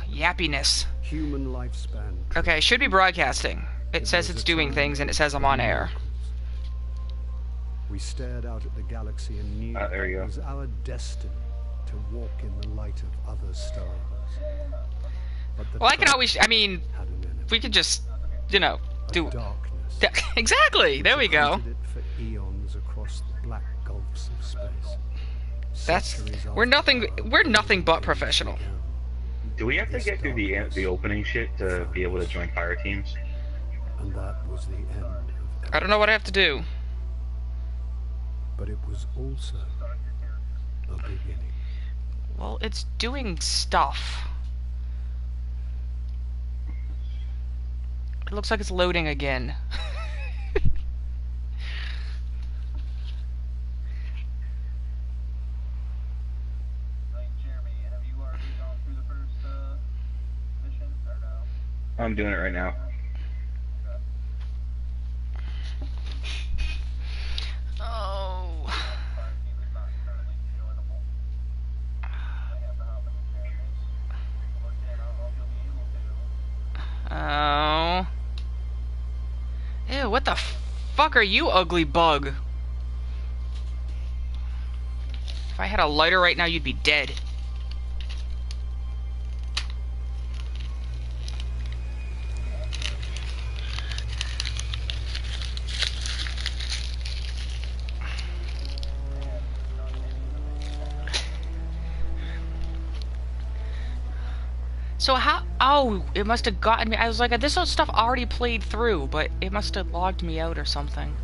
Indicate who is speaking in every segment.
Speaker 1: yappiness.
Speaker 2: Human lifespan.
Speaker 1: Okay, should be broadcasting. It says it's doing things, and it says I'm on air.
Speaker 2: We stared out at the galaxy and knew
Speaker 3: there you go.
Speaker 2: it was our destiny to walk in the light of other stars. But the
Speaker 1: Well, I can always, I mean,
Speaker 2: had an enemy,
Speaker 1: we could just, you know, do...
Speaker 2: darkness.
Speaker 1: Exactly! There we go.
Speaker 2: It for eons across the black gulfs of space.
Speaker 1: That's...
Speaker 2: Centuries
Speaker 1: We're
Speaker 2: after
Speaker 1: nothing but professional.
Speaker 3: Do we have to get through the opening shit to be able to join fire teams?
Speaker 2: And that was the end of
Speaker 1: I don't know what I have to do.
Speaker 2: But it was also a beginning.
Speaker 1: Well, it's doing stuff. It looks like it's loading again.
Speaker 3: I'm doing it right now.
Speaker 1: Oh. Oh. Ew, what the fuck are you, ugly bug? If I had a lighter right now, you'd be dead. So how... Oh, it must have gotten me. I was like, this stuff already played through, but it must have logged me out or something.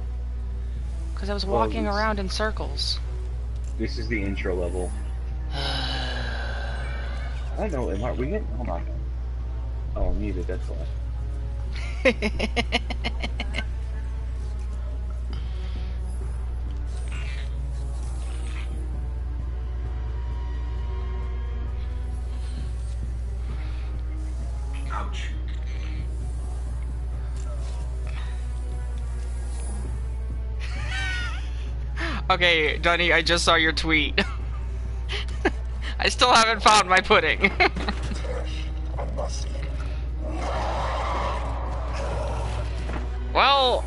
Speaker 1: Because I was walking around in circles.
Speaker 3: This is the intro level. I don't know, am I... We getting... Hold on. Oh, I'm muted, that's why.
Speaker 4: Ouch.
Speaker 1: Okay, Dunny, I just saw your tweet. I still haven't found my pudding. Well,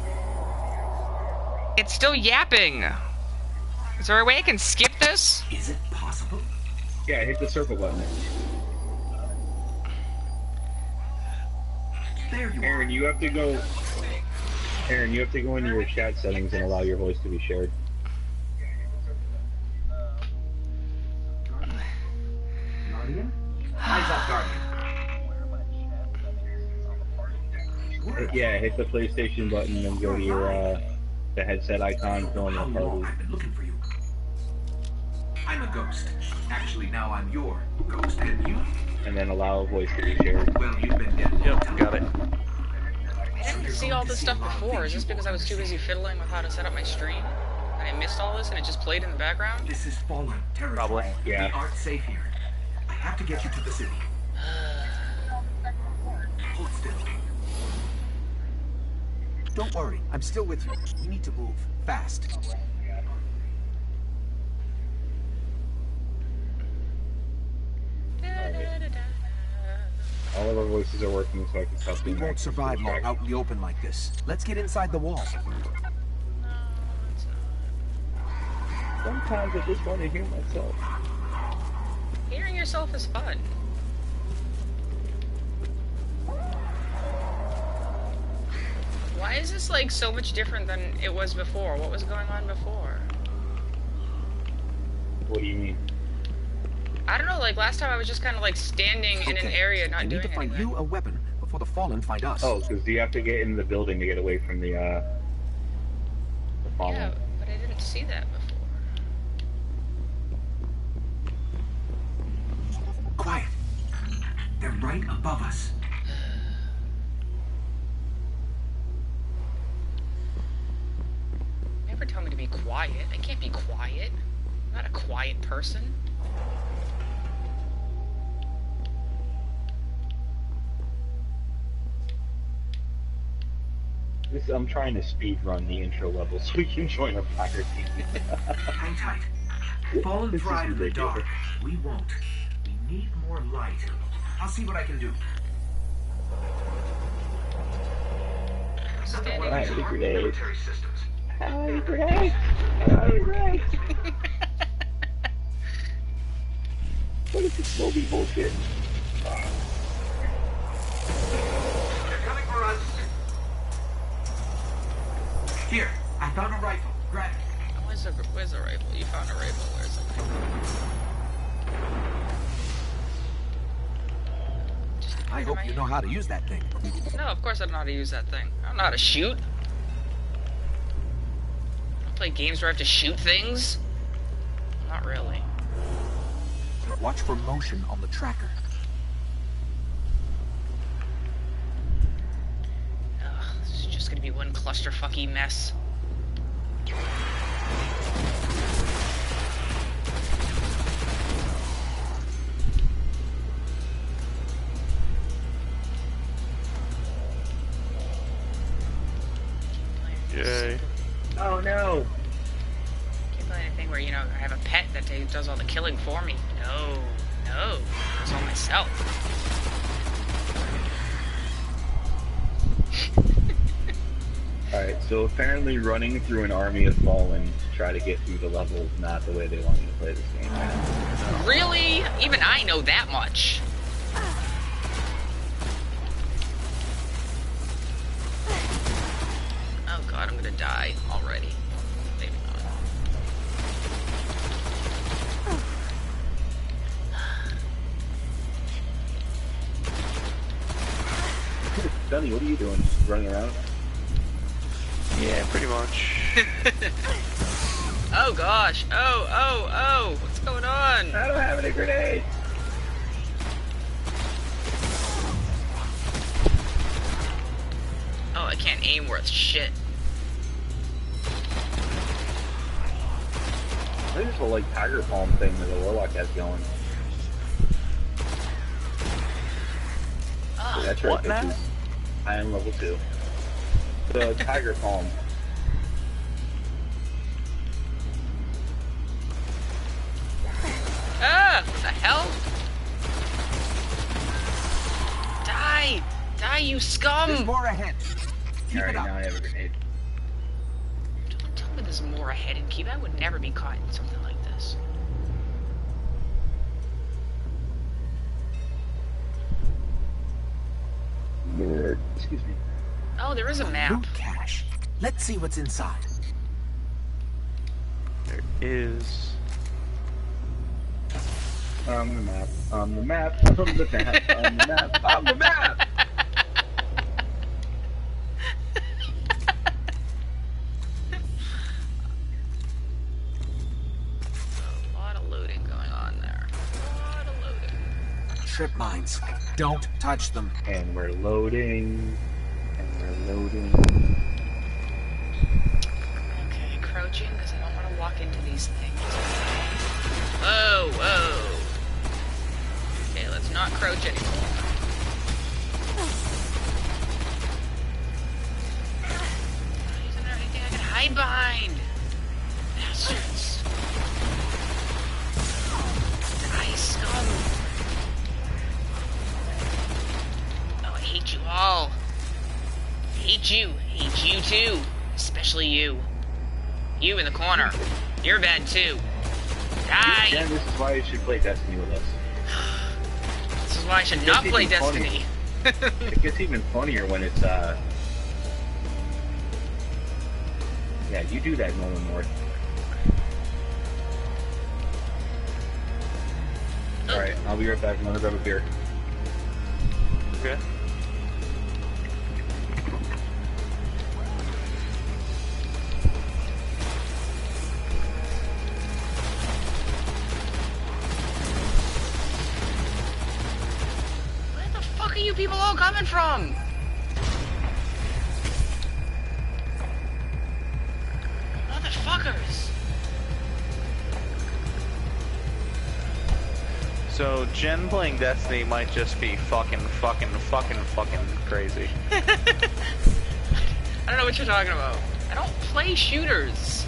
Speaker 1: it's still yapping. Is there a way I can skip this?
Speaker 4: Is it possible?
Speaker 3: Yeah, hit the circle button.
Speaker 4: There you
Speaker 3: Aaron, you have to go... Aaron, you have to go into your chat settings and allow your voice to be shared.
Speaker 4: Guardian? Eyes up, Guardian.
Speaker 3: Yeah, hit the PlayStation button and go to your, the headset icon, join the
Speaker 4: How long
Speaker 3: party.
Speaker 4: I've been looking for you. I'm a ghost. Actually, now I'm your ghost, and you?
Speaker 3: And then allow a voice to be shared.
Speaker 4: Well, you've been dead.
Speaker 5: Yep, got it.
Speaker 1: I didn't see all this stuff before. Is this because I was too busy fiddling with how to set up my stream? And I missed all this and it just played in the background?
Speaker 4: This is fallen territory.
Speaker 5: Probably.
Speaker 3: Yeah.
Speaker 4: We aren't safe here. I have to get you to the city. Hold still. Don't worry, I'm still with you. We need to move fast.
Speaker 3: All of our voices are working, so I can tell
Speaker 4: We
Speaker 3: them.
Speaker 4: won't survive long out in the open like this. Let's get inside the wall.
Speaker 3: Sometimes I just want to hear myself.
Speaker 1: Hearing yourself is fun. Why is this like so much different than it was before? What was going on before?
Speaker 3: What do you mean?
Speaker 1: I don't know, like last time I was just kind of like standing in an area not
Speaker 4: I
Speaker 1: doing
Speaker 4: need to find
Speaker 1: anything.
Speaker 4: you a weapon before the fallen find us.
Speaker 3: Oh, because you have to get in the building to get away from the fallen.
Speaker 1: Yeah, but I didn't see that before.
Speaker 4: Quiet. They're right above us.
Speaker 1: Never tell me to be quiet. I can't be quiet. I'm not a quiet person.
Speaker 3: I'm trying to speed run the intro level so we can join a fire team.
Speaker 4: Hang tight. Fallen
Speaker 3: This is
Speaker 4: thrive in the
Speaker 3: ridiculous.
Speaker 4: dark. We won't. We need more light. I'll see what I can do. Nothing wrong with our military systems.
Speaker 3: Grenade! What is this smoky bullshit?
Speaker 4: They're coming for us. Here, I found a rifle. Grab it.
Speaker 1: Where's the rifle? You found a rifle. Where's the rifle?
Speaker 5: I hope you know how to use that thing.
Speaker 1: No, of course I don't know how to use that thing. I don't know how to shoot. I play games where I have to shoot things? Not really.
Speaker 5: Watch for motion on the tracker.
Speaker 1: Ugh, this is just gonna be one clusterfucky mess.
Speaker 6: Yay.
Speaker 3: Oh no!
Speaker 1: Can't play anything where, you know, I have a pet that does all the killing for me. No. It's all myself.
Speaker 3: Alright, so apparently running through an army of fallen to try to get through the level is not the way they want you to play this game.
Speaker 1: Really? Even I know that much. Oh god, I'm gonna die already. Maybe not.
Speaker 3: Sonny, what are you doing? Just running around?
Speaker 6: Yeah, pretty much.
Speaker 1: Oh gosh. Oh. What's going on?
Speaker 3: I don't have any grenades!
Speaker 1: Oh, I can't aim worth shit.
Speaker 3: I think this whole like tiger palm thing that the warlock has going.
Speaker 1: Oh,
Speaker 3: Yeah, that's right,
Speaker 6: what now?
Speaker 3: bitches. I am level 2. The tiger palm.
Speaker 1: what the hell? Die, you scum!
Speaker 5: There's more ahead. Keep
Speaker 3: Alright,
Speaker 5: it up.
Speaker 3: now I have a grenade.
Speaker 1: Don't tell me there's more ahead in Keep. I would never be caught in something like this.
Speaker 3: Excuse me.
Speaker 1: Oh, there is a map.
Speaker 5: Loot cache. Let's see what's inside.
Speaker 6: There is.
Speaker 3: On the map, on the map, on the map, on the map, on the map!
Speaker 1: A lot of looting going on there. A lot of looting.
Speaker 5: Trip mines. Don't touch them.
Speaker 3: And we're loading. And we're loading.
Speaker 1: Okay, crouching, because I don't want to walk into these things. Whoa. Okay, let's not crouch anymore. Isn't there anything I can hide behind? Bastards. Die, scum. Oh, I hate you all. I hate you. Hate you too. Especially you. You in the corner. You're bad too. Die!
Speaker 3: Yeah, this is why you should play Destiny with us.
Speaker 1: This is why I should not play
Speaker 3: even funny.
Speaker 1: Destiny.
Speaker 3: It gets even funnier when it's, yeah, you do that, Nolan North. Alright, I'll be right back. I'm gonna grab a beer.
Speaker 6: Okay.
Speaker 1: Where the fuck are you people all coming from? Motherfuckers.
Speaker 6: So, Jen playing Destiny might just be fucking crazy.
Speaker 1: I don't know what you're talking about. I don't play shooters.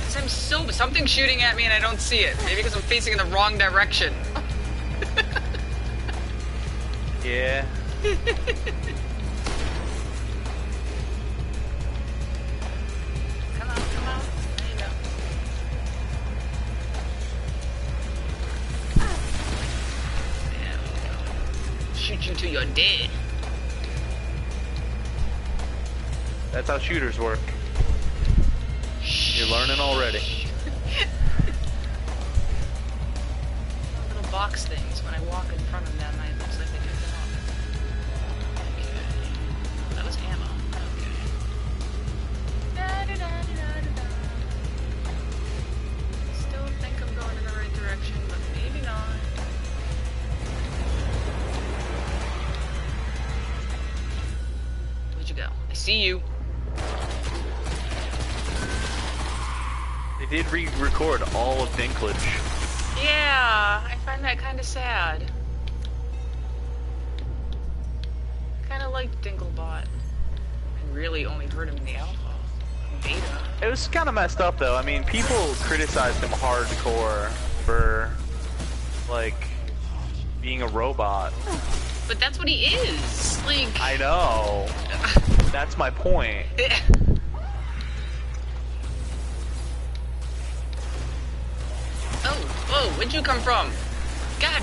Speaker 1: Because something's shooting at me and I don't see it. Maybe because I'm facing in the wrong direction.
Speaker 6: Yeah.
Speaker 1: Come on, come on. There you go. There we go. Shoot you till you're dead.
Speaker 6: That's how shooters work. You're learning already.
Speaker 1: Little box things, when I walk in front of them, it looks like they pick them up. Okay. That was ammo. Okay. Da-da-da-da-da-da. Still think I'm going in the right direction, but maybe not. Where'd you go? I see you.
Speaker 6: They did re-record all of Dinklage.
Speaker 1: Yeah, I find that kind of sad. Kind of liked Dinklebot. I really only heard him in the alpha. Beta.
Speaker 6: It was kind of messed up though. I mean, people criticized him hardcore for, like, being a robot.
Speaker 1: But that's what he is. Like.
Speaker 6: I know. That's my point.
Speaker 1: Oh, where'd you come from? God.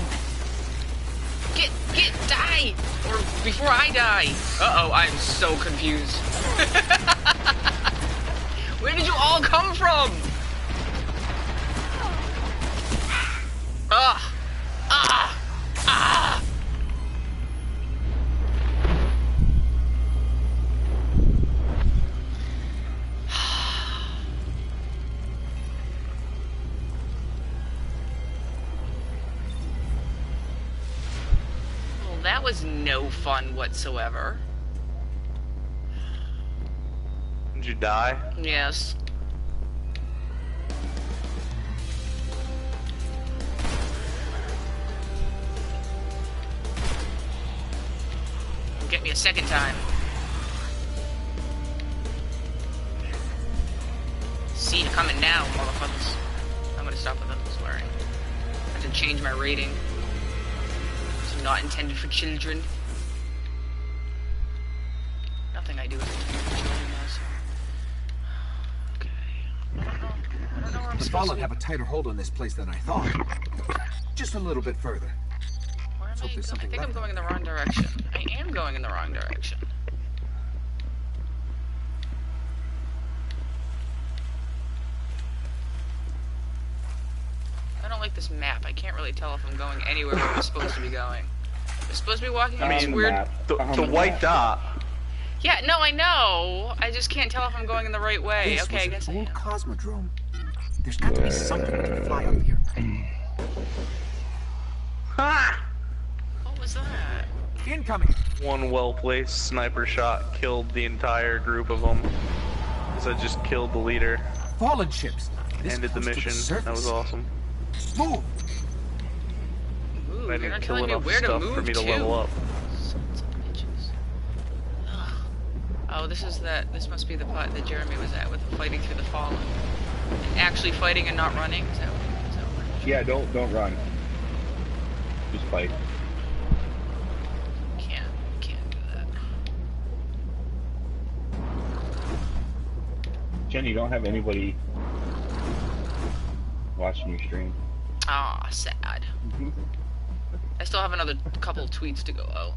Speaker 1: Die! Or before I die. Uh-oh, I'm so confused. Where did you all come from? Well, that was no fun whatsoever.
Speaker 6: Did you die?
Speaker 1: Yes. Get me a second time. See you coming now, motherfuckers. I'm gonna stop with that swearing. I have to change my rating. It's not intended for children. Nothing I do is intended for children, though, so. Okay. I don't know where I'm
Speaker 5: The
Speaker 1: supposed
Speaker 5: Fallen
Speaker 1: to
Speaker 5: have a tighter hold on this place than I thought. Just a little bit further.
Speaker 1: Where am
Speaker 5: Hope
Speaker 1: I
Speaker 5: there's
Speaker 1: going? I
Speaker 5: something
Speaker 1: think I'm
Speaker 5: left.
Speaker 1: going in the wrong direction. I am going in the wrong direction. I don't like this map. I can't really tell if I'm going anywhere where I'm supposed to be going. I'm supposed to be walking on this
Speaker 3: On the
Speaker 1: weird...
Speaker 3: map.
Speaker 6: The
Speaker 3: On the
Speaker 6: white
Speaker 3: map.
Speaker 6: dot.
Speaker 1: Yeah, no, I know. I just can't tell if I'm going in the right way.
Speaker 5: This
Speaker 1: Okay, I
Speaker 5: was
Speaker 1: guess I
Speaker 5: an old
Speaker 1: am.
Speaker 5: cosmodrome. There's got to be something we can fly up here.
Speaker 6: Ha!
Speaker 1: What was that?
Speaker 5: Incoming.
Speaker 6: One well-placed sniper shot killed the entire group of them. Because I just killed the leader.
Speaker 5: Fallen ships. This
Speaker 6: Ended the
Speaker 5: close to
Speaker 6: mission. That was
Speaker 5: surface.
Speaker 6: awesome.
Speaker 5: Move.
Speaker 1: Ooh,
Speaker 6: I
Speaker 1: you're
Speaker 6: didn't
Speaker 1: not
Speaker 6: kill
Speaker 1: telling me
Speaker 6: enough
Speaker 1: where to
Speaker 6: stuff
Speaker 1: move
Speaker 6: for me to
Speaker 1: to.
Speaker 6: level up.
Speaker 1: Sons of bitches. Ugh. Oh, this must be the part that Jeremy was at with the fighting through the Fallen. And actually fighting and not running? Is that what
Speaker 3: Yeah, don't run. Just fight.
Speaker 1: Can't do that.
Speaker 3: Jen, you don't have anybody watching your stream.
Speaker 1: Ah, sad. I still have another couple tweets to go out.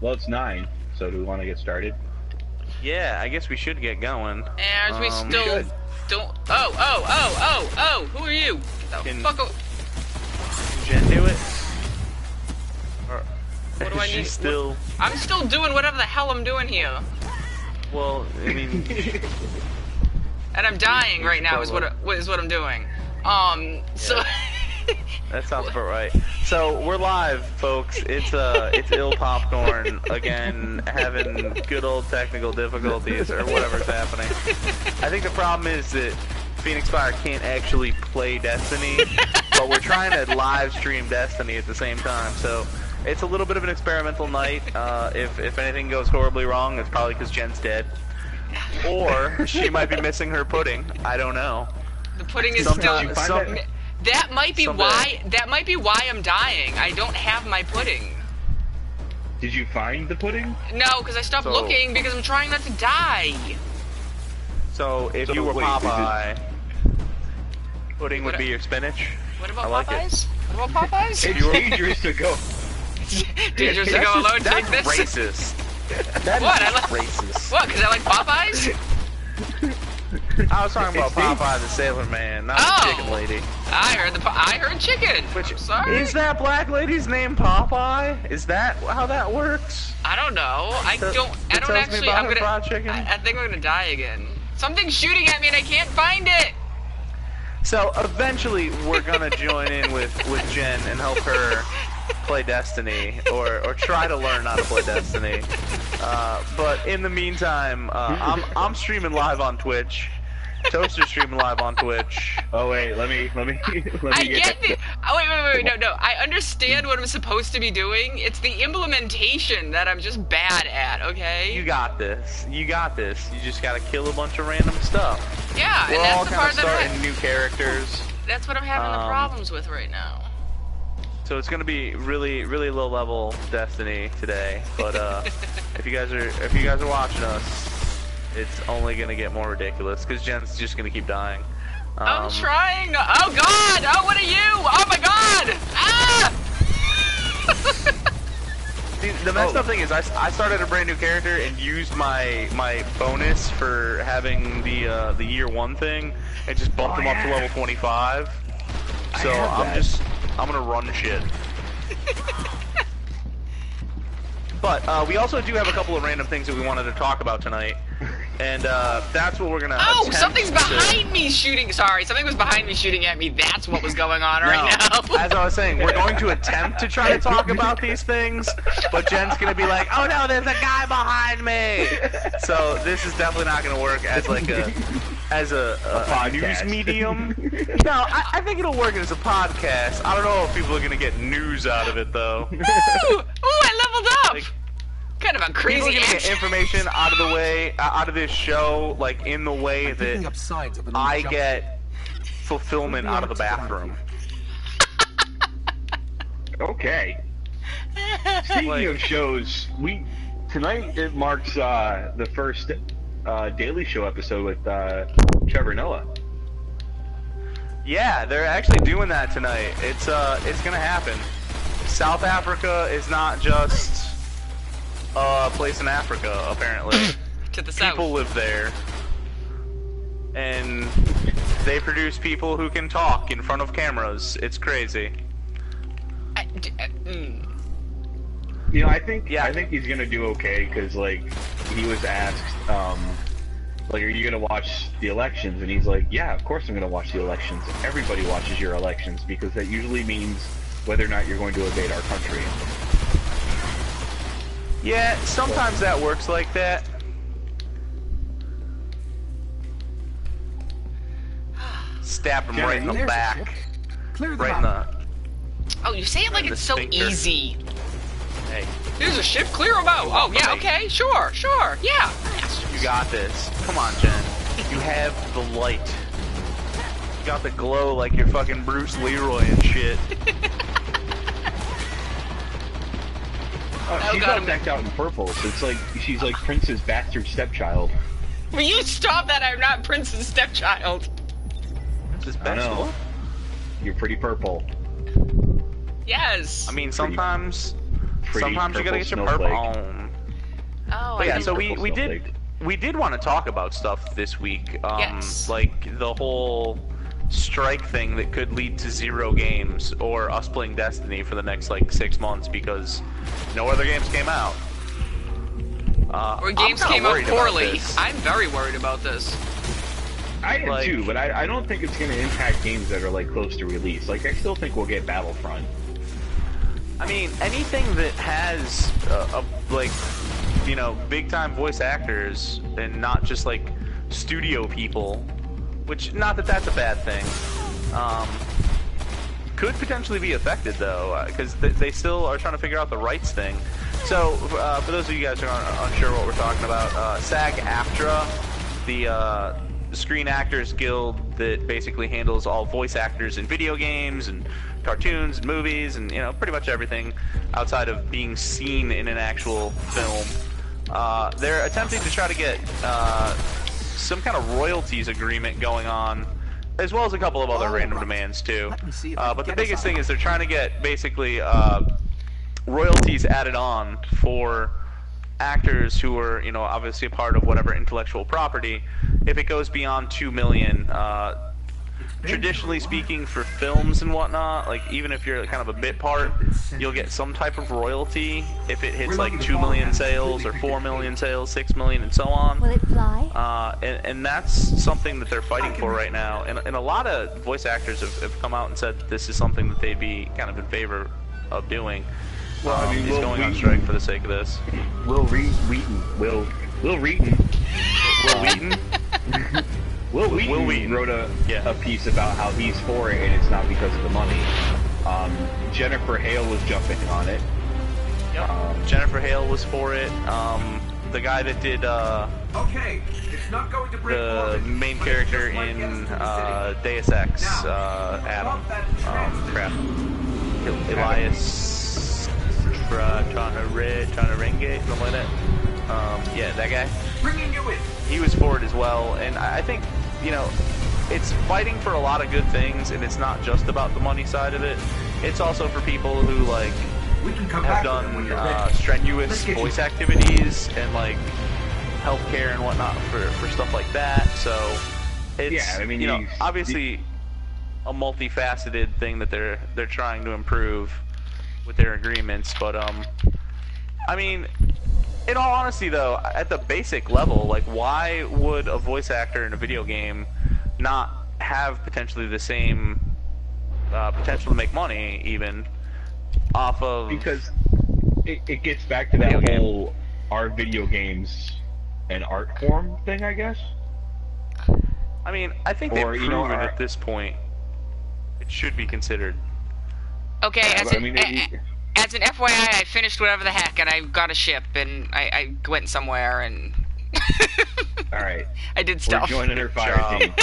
Speaker 3: Well, it's 9, so do we want to get started?
Speaker 6: Yeah, I guess we should get going.
Speaker 1: And we still
Speaker 3: good.
Speaker 1: don't... Oh! Who are you? Get the
Speaker 6: Can-
Speaker 1: fuck out.
Speaker 6: Jen do it? Or
Speaker 1: What do I
Speaker 6: is she
Speaker 1: need?
Speaker 6: still...
Speaker 1: I'm still doing whatever the hell I'm doing here.
Speaker 6: Well, I mean...
Speaker 1: And I'm dying right now is what I'm doing. So...
Speaker 6: That sounds about right. So we're live, folks. It's ill popcorn again, having good old technical difficulties or whatever's happening. I think the problem is that Phoenix Fire can't actually play Destiny, but we're trying to live stream Destiny at the same time. So it's a little bit of an experimental night. If anything goes horribly wrong, it's probably because Jen's dead, or she might be missing her pudding. I don't know.
Speaker 1: The pudding is
Speaker 6: Sometimes-
Speaker 1: still...
Speaker 6: some-
Speaker 1: That might be
Speaker 6: Someday.
Speaker 1: why. That might be why I'm dying. I don't have my pudding.
Speaker 3: Did you find the pudding?
Speaker 1: No, because I stopped
Speaker 6: So-
Speaker 1: looking because I'm trying not to die.
Speaker 6: So if
Speaker 3: So
Speaker 6: you were
Speaker 3: wait,
Speaker 6: Popeye, pudding would
Speaker 1: What-
Speaker 6: be your spinach.
Speaker 1: What about
Speaker 6: I like it.
Speaker 1: Popeyes? What about Popeyes?
Speaker 3: It's dangerous to go.
Speaker 1: Dangerous to
Speaker 6: That's
Speaker 1: go
Speaker 6: just-
Speaker 1: alone. Take
Speaker 6: that's
Speaker 1: this.
Speaker 6: racist. That
Speaker 1: What?
Speaker 6: is
Speaker 1: I like-
Speaker 6: racist.
Speaker 1: What? Because I like Popeyes?
Speaker 6: I was talking about
Speaker 3: It's dangerous.
Speaker 6: Popeye the Sailor Man, not
Speaker 1: Oh.
Speaker 6: the chicken lady.
Speaker 1: I heard chicken.
Speaker 6: Which
Speaker 1: I'm sorry.
Speaker 6: is that black lady's name Popeye? Is that how that works?
Speaker 1: I don't know. I
Speaker 6: That-
Speaker 1: don't. I
Speaker 6: that
Speaker 1: don't
Speaker 6: tells me
Speaker 1: actually.
Speaker 6: about
Speaker 1: I'm
Speaker 6: her
Speaker 1: gonna.
Speaker 6: fried chicken?
Speaker 1: I think I'm gonna die again. Something's shooting at me and I can't find it.
Speaker 6: So eventually we're gonna join in with Jen and help her play Destiny or try to learn how to play Destiny. But in the meantime, I'm streaming live on Twitch. Toaster's streaming live on Twitch.
Speaker 3: Oh wait, let me
Speaker 1: I get it. Oh, wait. No. I understand what I'm supposed to be doing. It's the implementation that I'm just bad at. Okay.
Speaker 6: You got this. You got this. You just gotta kill a bunch of random stuff.
Speaker 1: Yeah,
Speaker 6: We're
Speaker 1: and
Speaker 6: all
Speaker 1: that's the
Speaker 6: kind
Speaker 1: part
Speaker 6: of
Speaker 1: that
Speaker 6: starting new characters.
Speaker 1: that's what I'm having the
Speaker 6: Um,
Speaker 1: problems with right now.
Speaker 6: So it's gonna be really, really low level Destiny today. But if you guys are watching us, it's only gonna get more ridiculous because Jen's just gonna keep dying.
Speaker 1: I'm trying. Oh God! Oh, what are you? Oh my God! Ah!
Speaker 6: The messed up thing is I started a brand new character and used my bonus for having the year 1 thing and just bumped him up to level 25. So I'm gonna run shit. But we also do have a couple of random things that we wanted to talk about tonight, and that's what we're gonna.
Speaker 1: Oh,
Speaker 6: attempt
Speaker 1: something's
Speaker 6: to-
Speaker 1: behind me shooting. Sorry, something was behind me shooting at me. That's what was going on right now.
Speaker 6: As I was saying, we're going to attempt to try to talk about these things, but Jen's gonna be like, "Oh no, there's a guy behind me." So this is definitely not gonna work as like a
Speaker 3: podcast.
Speaker 6: news medium. No, I think it'll work as a podcast. I don't know if people are gonna get news out of it though.
Speaker 1: Ooh, I leveled up.
Speaker 6: Like,
Speaker 1: kind of a
Speaker 6: People
Speaker 1: crazy
Speaker 6: are gonna get
Speaker 1: action.
Speaker 6: information out of the way, out of this show, like in the way
Speaker 5: Picking
Speaker 6: that
Speaker 5: up signs of a new
Speaker 6: I
Speaker 5: jump
Speaker 6: get fulfillment out of the bathroom.
Speaker 3: Okay. Speaking
Speaker 6: Like-
Speaker 3: of shows, tonight it marks the first Daily Show episode with Trevor Noah.
Speaker 6: Yeah, they're actually doing that tonight. It's gonna happen. South Africa is not just a place in Africa, apparently.
Speaker 1: To the south.
Speaker 6: People live there. And they produce people who can talk in front of cameras. It's crazy.
Speaker 3: You know, I think
Speaker 6: Yeah.
Speaker 3: he's gonna do okay because like he was asked, like, are you gonna watch the elections? And he's like, yeah, of course I'm gonna watch the elections. Everybody watches your elections because that usually means whether or not you're going to invade our country.
Speaker 6: Yeah, sometimes that works like that. Stab him
Speaker 3: Jenna,
Speaker 6: right in the
Speaker 5: There's a
Speaker 6: back.
Speaker 5: ship. Clear them
Speaker 6: Right in
Speaker 5: out.
Speaker 6: the...
Speaker 1: Oh, you say it like
Speaker 6: the
Speaker 1: it's so
Speaker 6: sphincter.
Speaker 1: easy.
Speaker 6: Hey,
Speaker 1: Here's a ship, clear them out. Oh, yeah, okay, sure, yeah.
Speaker 6: you got this. Come on, Jen. You have the light. You got the glow like you're fucking Bruce Leroy and shit.
Speaker 3: Oh, she's
Speaker 1: God,
Speaker 3: all
Speaker 1: I'm-
Speaker 3: decked out in purple, so it's like she's like Prince's bastard stepchild.
Speaker 1: Will you stop that? I'm not Prince's stepchild.
Speaker 6: This is
Speaker 3: I
Speaker 6: best
Speaker 3: know.
Speaker 6: one.
Speaker 3: You're pretty purple.
Speaker 1: Yes.
Speaker 6: I mean, sometimes
Speaker 3: Pretty
Speaker 6: you gotta
Speaker 3: purple
Speaker 6: get your
Speaker 3: snowflake.
Speaker 6: purple on.
Speaker 1: Oh,
Speaker 6: But yeah,
Speaker 1: I
Speaker 6: so
Speaker 1: didn't-
Speaker 6: we did want to talk about stuff this week.
Speaker 1: Yes.
Speaker 6: Like the whole strike thing that could lead to 0 games or us playing Destiny for the next like 6 months because no other games came out.
Speaker 1: Or
Speaker 6: I'm
Speaker 1: games
Speaker 6: kinda
Speaker 1: came out
Speaker 6: worried about
Speaker 1: poorly.
Speaker 6: this.
Speaker 1: I'm very worried about this.
Speaker 3: I am
Speaker 6: Like-
Speaker 3: too, but I don't think it's going to impact games that are like close to release. Like I still think we'll get Battlefront.
Speaker 6: I mean, anything that has like, you know, big time voice actors and not just like studio people, which not that that's a bad thing, could potentially be affected though, because they still are trying to figure out the rights thing. So for those of you guys who are unsure what we're talking about, SAG-AFTRA, Screen Actors Guild that basically handles all voice actors in video games and cartoons and movies and, you know, pretty much everything outside of being seen in an actual film. They're attempting to try to get some kind of royalties agreement going on, as well as a couple of other random demands too. But the biggest thing is they're trying to get basically royalties added on for actors who are, you know, obviously a part of whatever intellectual property, if it goes beyond 2 million. Traditionally speaking, for films and whatnot, like even if you're kind of a bit part, you'll get some type of royalty if it hits like 2 million sales or 4 million sales, 6 million, and so on.
Speaker 7: Will it fly?
Speaker 6: And that's something that they're fighting for right now. And a lot of voice actors have come out and said that this is something that they'd be kind of in favor of doing.
Speaker 3: Well, I mean,
Speaker 6: is going on strike for the sake of this.
Speaker 3: Will Wheaton wrote a piece about how he's for it and it's not because of the money. Jennifer Hale was jumping on it.
Speaker 6: Yep. Jennifer Hale was for it. The guy that did
Speaker 4: Okay, it's not going to break
Speaker 6: the
Speaker 4: orbit,
Speaker 6: main
Speaker 4: but it
Speaker 6: character
Speaker 4: just might
Speaker 6: in
Speaker 4: get us to the city.
Speaker 6: Deus Ex,
Speaker 4: Now,
Speaker 6: Adam.
Speaker 4: above that transit.
Speaker 6: Elias Tranarenge, something like that. Yeah, that guy.
Speaker 4: Bringing you in.
Speaker 6: He was for it as well, and I think, you know, it's fighting for a lot of good things, and it's not just about the money side of it. It's also for people who, like,
Speaker 4: We can come
Speaker 6: have
Speaker 4: back to them when
Speaker 6: done
Speaker 4: you're ready.
Speaker 6: strenuous
Speaker 4: Let's get you-
Speaker 6: voice activities and, like, healthcare and whatnot for stuff like that. So it's,
Speaker 3: Yeah, I mean,
Speaker 6: you know, obviously a multifaceted thing that they're trying to improve with their agreements. But I mean, in all honesty, though, at the basic level, like, why would a voice actor in a video game not have potentially the same potential to make money, even off of?
Speaker 3: Because it gets back to that whole are video games an art form thing, I guess.
Speaker 6: I mean, I think they've
Speaker 3: Or, you
Speaker 6: proven
Speaker 3: know,
Speaker 6: at this point it should be considered.
Speaker 1: Okay, as
Speaker 3: I
Speaker 1: an,
Speaker 3: mean,
Speaker 1: as an FYI, I finished whatever the heck, and I got a ship, and I went somewhere, and
Speaker 3: all right,
Speaker 1: I did
Speaker 3: we're
Speaker 1: stuff.
Speaker 3: joining her fire
Speaker 6: job.
Speaker 3: team.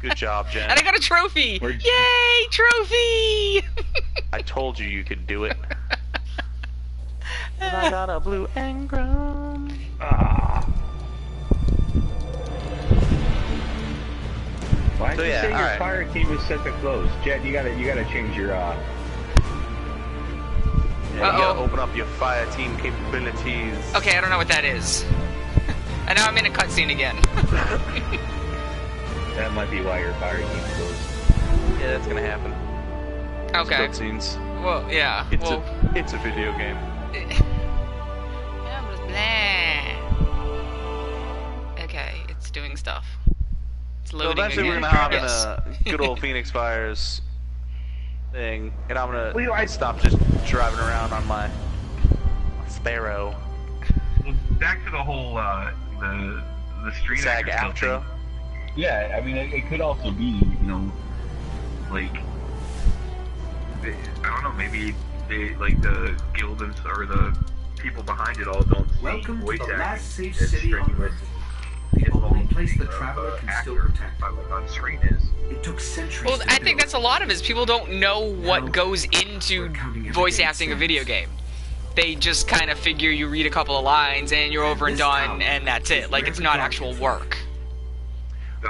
Speaker 6: Good job, Jen.
Speaker 1: And I got a trophy!
Speaker 3: We're-
Speaker 1: Yay, trophy!
Speaker 6: I told you you could do it. And I got a blue engram.
Speaker 3: Ah. Why did
Speaker 6: So,
Speaker 3: you
Speaker 6: yeah,
Speaker 3: say your
Speaker 6: alright.
Speaker 3: fire team is set to close? Jet, you gotta change your
Speaker 6: Yeah, you gotta open up your fire team capabilities.
Speaker 1: Okay, I don't know what that is. And now I'm in a cutscene again.
Speaker 3: that might be why your fire team is closed.
Speaker 6: Yeah, that's gonna happen.
Speaker 1: Okay.
Speaker 6: Cutscenes.
Speaker 1: Well, yeah.
Speaker 6: It's
Speaker 1: well,
Speaker 6: it's a video game.
Speaker 1: Blah, blah. Okay, it's doing stuff. It's
Speaker 6: So
Speaker 1: loading
Speaker 6: eventually we're
Speaker 1: again.
Speaker 6: gonna hop in
Speaker 1: Yes.
Speaker 6: a good old Phoenix Fires thing, and I'm gonna
Speaker 3: Well, you know,
Speaker 6: stop just driving around on my Sparrow.
Speaker 3: Back to the whole the street
Speaker 6: SAG AFTRA.
Speaker 3: Yeah, I mean, it could also be, you know, like, I don't know, maybe they, like, the guild or the people behind it all don't see
Speaker 4: Welcome to
Speaker 3: voice
Speaker 4: the
Speaker 3: acting
Speaker 4: last safe
Speaker 3: as
Speaker 4: city on
Speaker 3: strenuous
Speaker 4: Earth. The
Speaker 3: as
Speaker 4: only
Speaker 3: well
Speaker 4: place the
Speaker 3: as
Speaker 4: traveler can still
Speaker 3: actor
Speaker 4: protect.
Speaker 3: on screen is.
Speaker 4: It took centuries
Speaker 1: Well,
Speaker 4: to
Speaker 1: I think
Speaker 4: build.
Speaker 1: that's a lot of it. Is people don't know what
Speaker 4: Now,
Speaker 1: goes into
Speaker 4: we're counting every
Speaker 1: voice
Speaker 4: day it
Speaker 1: acting a video
Speaker 4: stands.
Speaker 1: game. They just kind of figure you read a couple of lines and you're over and
Speaker 4: This
Speaker 1: done,
Speaker 4: town
Speaker 1: and that's it.
Speaker 4: is
Speaker 1: Like,
Speaker 4: where
Speaker 1: it's
Speaker 4: the
Speaker 1: not
Speaker 4: dark
Speaker 1: actual
Speaker 4: is.
Speaker 1: work.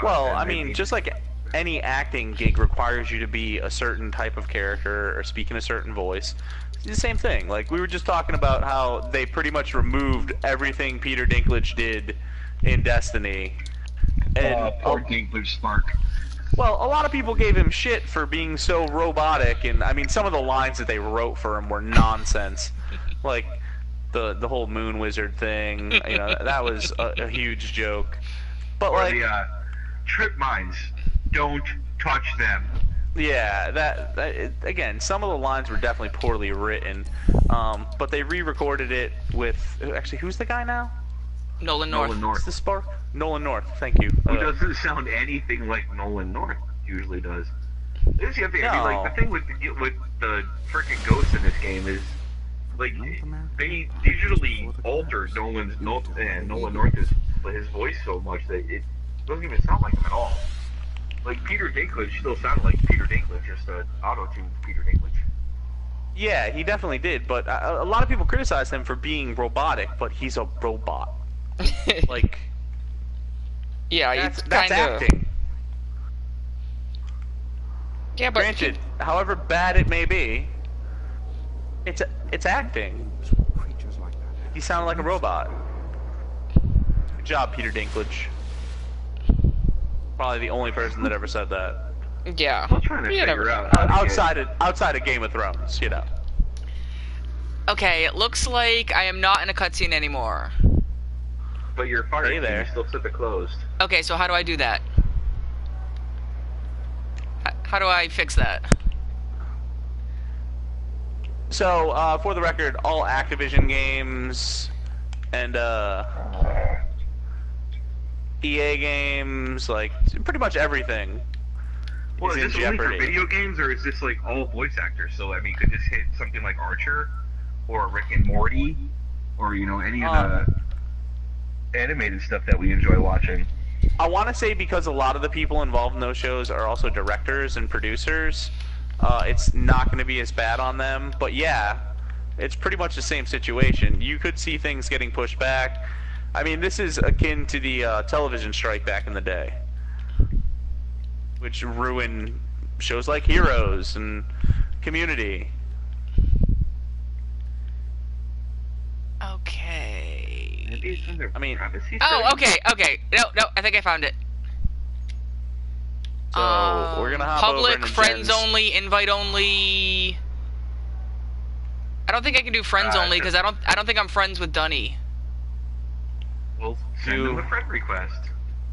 Speaker 6: Well,
Speaker 3: And
Speaker 6: I mean, just like any acting gig requires you to be a certain type of character or speak in a certain voice, it's the same thing. Like, we were just talking about how they pretty much removed everything Peter Dinklage did in Destiny. And
Speaker 3: poor Dinklage Spark.
Speaker 6: well, a lot of people gave him shit for being so robotic, and I mean, some of the lines that they wrote for him were nonsense. Like the whole Moon Wizard thing, you know, that was a huge joke. But
Speaker 3: Or
Speaker 6: like,
Speaker 3: the trip mines, don't touch them.
Speaker 6: yeah, again, some of the lines were definitely poorly written. But they re-recorded it with actually, who's the guy now?
Speaker 1: Nolan North.
Speaker 3: Nolan North.
Speaker 6: What's the Spark? Nolan North. Thank you.
Speaker 3: Who doesn't sound anything like Nolan North usually does. This is the other thing. I mean, like, the thing with the freaking ghosts in this game is, like, they digitally altered Nolan North's his voice so much that Doesn't even sound like him at all. Like Peter Dinklage still sounded like Peter Dinklage, just auto-tuned Peter Dinklage.
Speaker 6: Yeah, he definitely did, but a lot of people criticize him for being robotic, but he's a robot. Like,
Speaker 1: Yeah,
Speaker 6: that's acting.
Speaker 1: Yeah, but
Speaker 6: Granted, however bad it may be, it's acting.
Speaker 2: Creatures like that.
Speaker 6: He sounded like a robot. Good job, Peter Dinklage. Probably the only person that ever said that.
Speaker 1: yeah.
Speaker 3: I'm trying to
Speaker 1: You never
Speaker 3: figure
Speaker 1: know.
Speaker 3: out how to
Speaker 6: Outside of Game of Thrones, you know.
Speaker 1: Okay, it looks like I am not in a cutscene anymore.
Speaker 3: But your fire
Speaker 6: Hey
Speaker 3: team
Speaker 6: there.
Speaker 3: is still set to closed.
Speaker 1: Okay, so how do I do that? How do I fix that?
Speaker 6: So, for the record, all Activision games and EA games, like pretty much everything,
Speaker 3: Well,
Speaker 6: is
Speaker 3: is
Speaker 6: in
Speaker 3: this only for
Speaker 6: jeopardy.
Speaker 3: video games, or is this like all voice actors? So I mean, could this hit something like Archer, or Rick and Morty, or any of the animated stuff that we enjoy watching?
Speaker 6: I want to say because a lot of the people involved in those shows are also directors and producers, it's not going to be as bad on them. But yeah, it's pretty much the same situation. You could see things getting pushed back. I mean, this is akin to the television strike back in the day, which ruined shows like Heroes and Community.
Speaker 1: Okay.
Speaker 6: I mean-
Speaker 1: Oh, okay, okay. No, I think I found it.
Speaker 6: So we're gonna hop over
Speaker 1: public,
Speaker 6: into
Speaker 1: friends
Speaker 6: Jen's-
Speaker 1: only, invite only. I don't think I can do friends only because I don't think I'm friends with Dunny.
Speaker 3: Well, send them a friend request.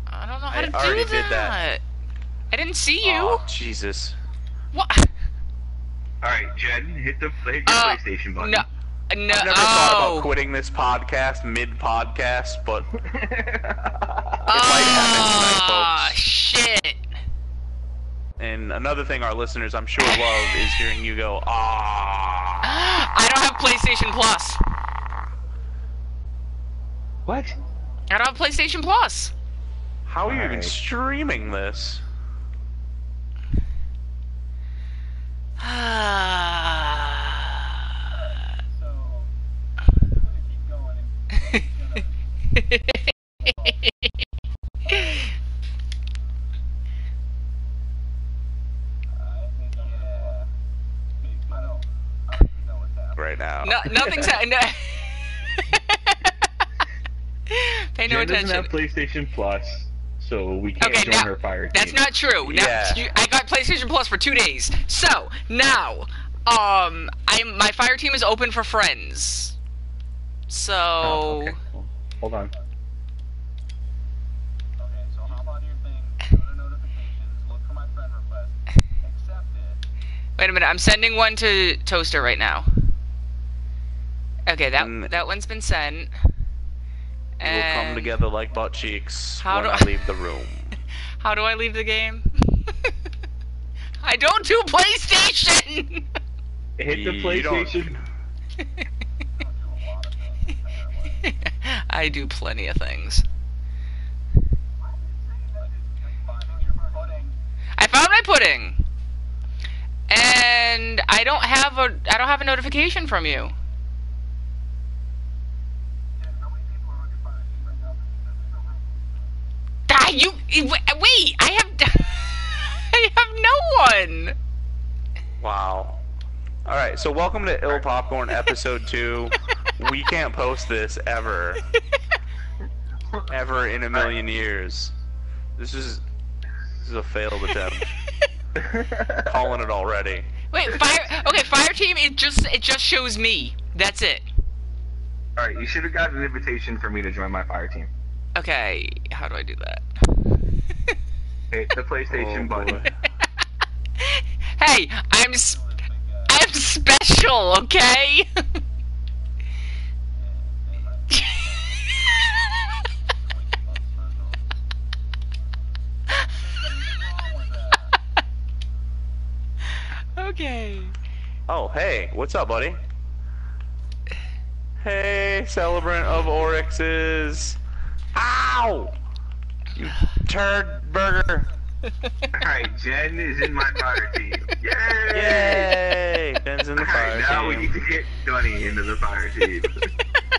Speaker 1: I don't know how
Speaker 6: I
Speaker 1: to
Speaker 6: already
Speaker 1: do
Speaker 6: did
Speaker 1: that.
Speaker 6: that.
Speaker 1: I didn't see you.
Speaker 6: Oh, Jesus.
Speaker 1: What?
Speaker 3: All right, Jen, hit your
Speaker 1: Uh,
Speaker 3: PlayStation button.
Speaker 1: No,
Speaker 6: I've never thought about quitting this podcast mid-podcast, but it might happen tonight, folks.
Speaker 1: Shit.
Speaker 6: And another thing our listeners, I'm sure, love is hearing you go, ah.
Speaker 1: I don't have PlayStation Plus.
Speaker 3: What?
Speaker 1: I don't have PlayStation Plus.
Speaker 6: How are you even
Speaker 3: Alright.
Speaker 6: streaming this? Right now.
Speaker 1: No, nothing's happening. Pay no
Speaker 3: Jen doesn't
Speaker 1: attention.
Speaker 3: have PlayStation Plus, so we can't
Speaker 1: Okay,
Speaker 3: join
Speaker 1: now,
Speaker 3: her fire team.
Speaker 1: that's not true. Now,
Speaker 6: Yeah.
Speaker 1: I got PlayStation Plus for 2 days. So now, my fire team is open for friends. So.
Speaker 3: Oh, okay. Well, hold on.
Speaker 7: Okay, so how about your thing? Go to notifications, look for my friend request, accept it.
Speaker 1: Wait a minute, I'm sending one to Toaster right now. Okay,
Speaker 6: Mm.
Speaker 1: that one's been sent.
Speaker 6: We'll come
Speaker 1: And
Speaker 6: together like butt cheeks
Speaker 1: How
Speaker 6: when
Speaker 1: do
Speaker 6: I
Speaker 1: I-
Speaker 6: leave the room.
Speaker 1: how do I leave the game? I don't do PlayStation.
Speaker 3: Hit the
Speaker 6: You don't-
Speaker 3: PlayStation.
Speaker 1: I do plenty of things. I found my pudding, and I don't have a notification from you. Ah, wait! I have I have no one.
Speaker 6: Wow. Alright, so welcome to Ill Popcorn episode 2. We can't post this ever. Ever in a million years. This is a failed attempt. Calling it already.
Speaker 1: Wait, fire team. It just shows me. That's it.
Speaker 3: All right, you should have gotten an invitation for me to join my fire team.
Speaker 1: Okay, how do I do that?
Speaker 3: Hit the PlayStation
Speaker 6: Oh,
Speaker 3: button.
Speaker 6: boy.
Speaker 1: Hey, I'm special, okay? Okay.
Speaker 6: Oh, hey, what's up, buddy? Hey, celebrant of Oryxes. Ow! You turd burger.
Speaker 3: Alright, Jen is in my fire team. Yay!
Speaker 6: Yay! Jen's in the fire
Speaker 3: Alright, now we
Speaker 6: team.
Speaker 3: need to get Dunny into the fire team.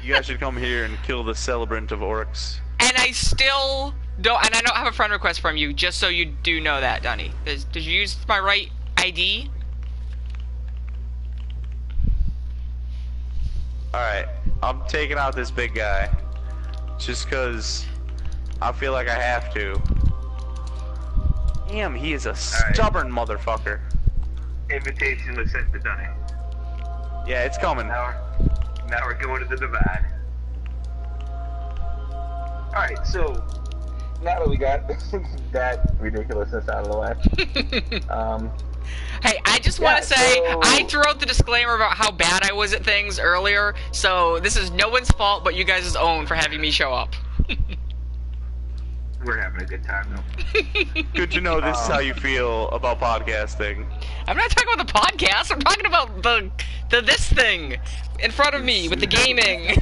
Speaker 6: You guys should come here and kill the celebrant of orcs.
Speaker 1: And I still don't, and I don't have a friend request from you, just so you do know that, Dunny. Did you use my right ID?
Speaker 6: Alright, I'm taking out this big guy. Just cause I feel like I have to. Damn, he is a stubborn motherfucker.
Speaker 3: Invitation was sent to Dunny.
Speaker 6: Yeah, it's coming.
Speaker 3: Now we're going to the divide. Alright, so now that we got that ridiculousness out of the way,
Speaker 1: Hey, I just want to say,
Speaker 3: so-
Speaker 1: I threw out the disclaimer about how bad I was at things earlier, so this is no one's fault but you guys' own for having me show up.
Speaker 3: we're having a good time though.
Speaker 6: Good to know this is how you feel about podcasting.
Speaker 1: I'm not talking about the podcast, I'm talking about the this thing in front of me with the gaming.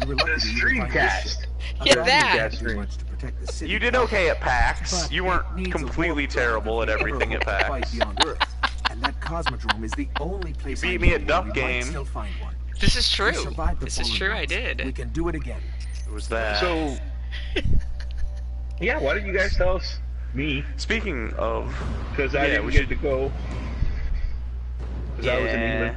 Speaker 2: We were lucky
Speaker 3: The
Speaker 2: to even find this
Speaker 3: Streamcast.
Speaker 2: ship.
Speaker 1: Yeah,
Speaker 2: Our
Speaker 1: that.
Speaker 2: admin did much to protect the city.
Speaker 6: You did okay at PAX.
Speaker 2: But
Speaker 6: You
Speaker 2: it
Speaker 6: weren't
Speaker 2: needs a
Speaker 6: completely
Speaker 2: warp drive
Speaker 6: terrible
Speaker 2: if
Speaker 6: at
Speaker 2: we ever
Speaker 6: everything at
Speaker 2: hope to fight
Speaker 6: PAX.
Speaker 2: beyond Earth. And that cosmodrome is the only place
Speaker 6: beat
Speaker 2: I
Speaker 6: me
Speaker 2: know
Speaker 6: at
Speaker 2: where
Speaker 6: Duck
Speaker 2: we
Speaker 6: Game.
Speaker 2: might still find one.
Speaker 1: This is
Speaker 2: We
Speaker 1: true.
Speaker 2: survived the
Speaker 1: This is
Speaker 2: fallen
Speaker 1: true, I
Speaker 2: knights. We
Speaker 1: did.
Speaker 2: can do it again.
Speaker 6: It was that.
Speaker 3: So, yeah, why didn't you guys tell us? Me,
Speaker 6: Speaking of,
Speaker 3: because I
Speaker 6: Yeah,
Speaker 3: didn't
Speaker 6: we
Speaker 3: get
Speaker 6: should-
Speaker 3: to go. Because I was in England.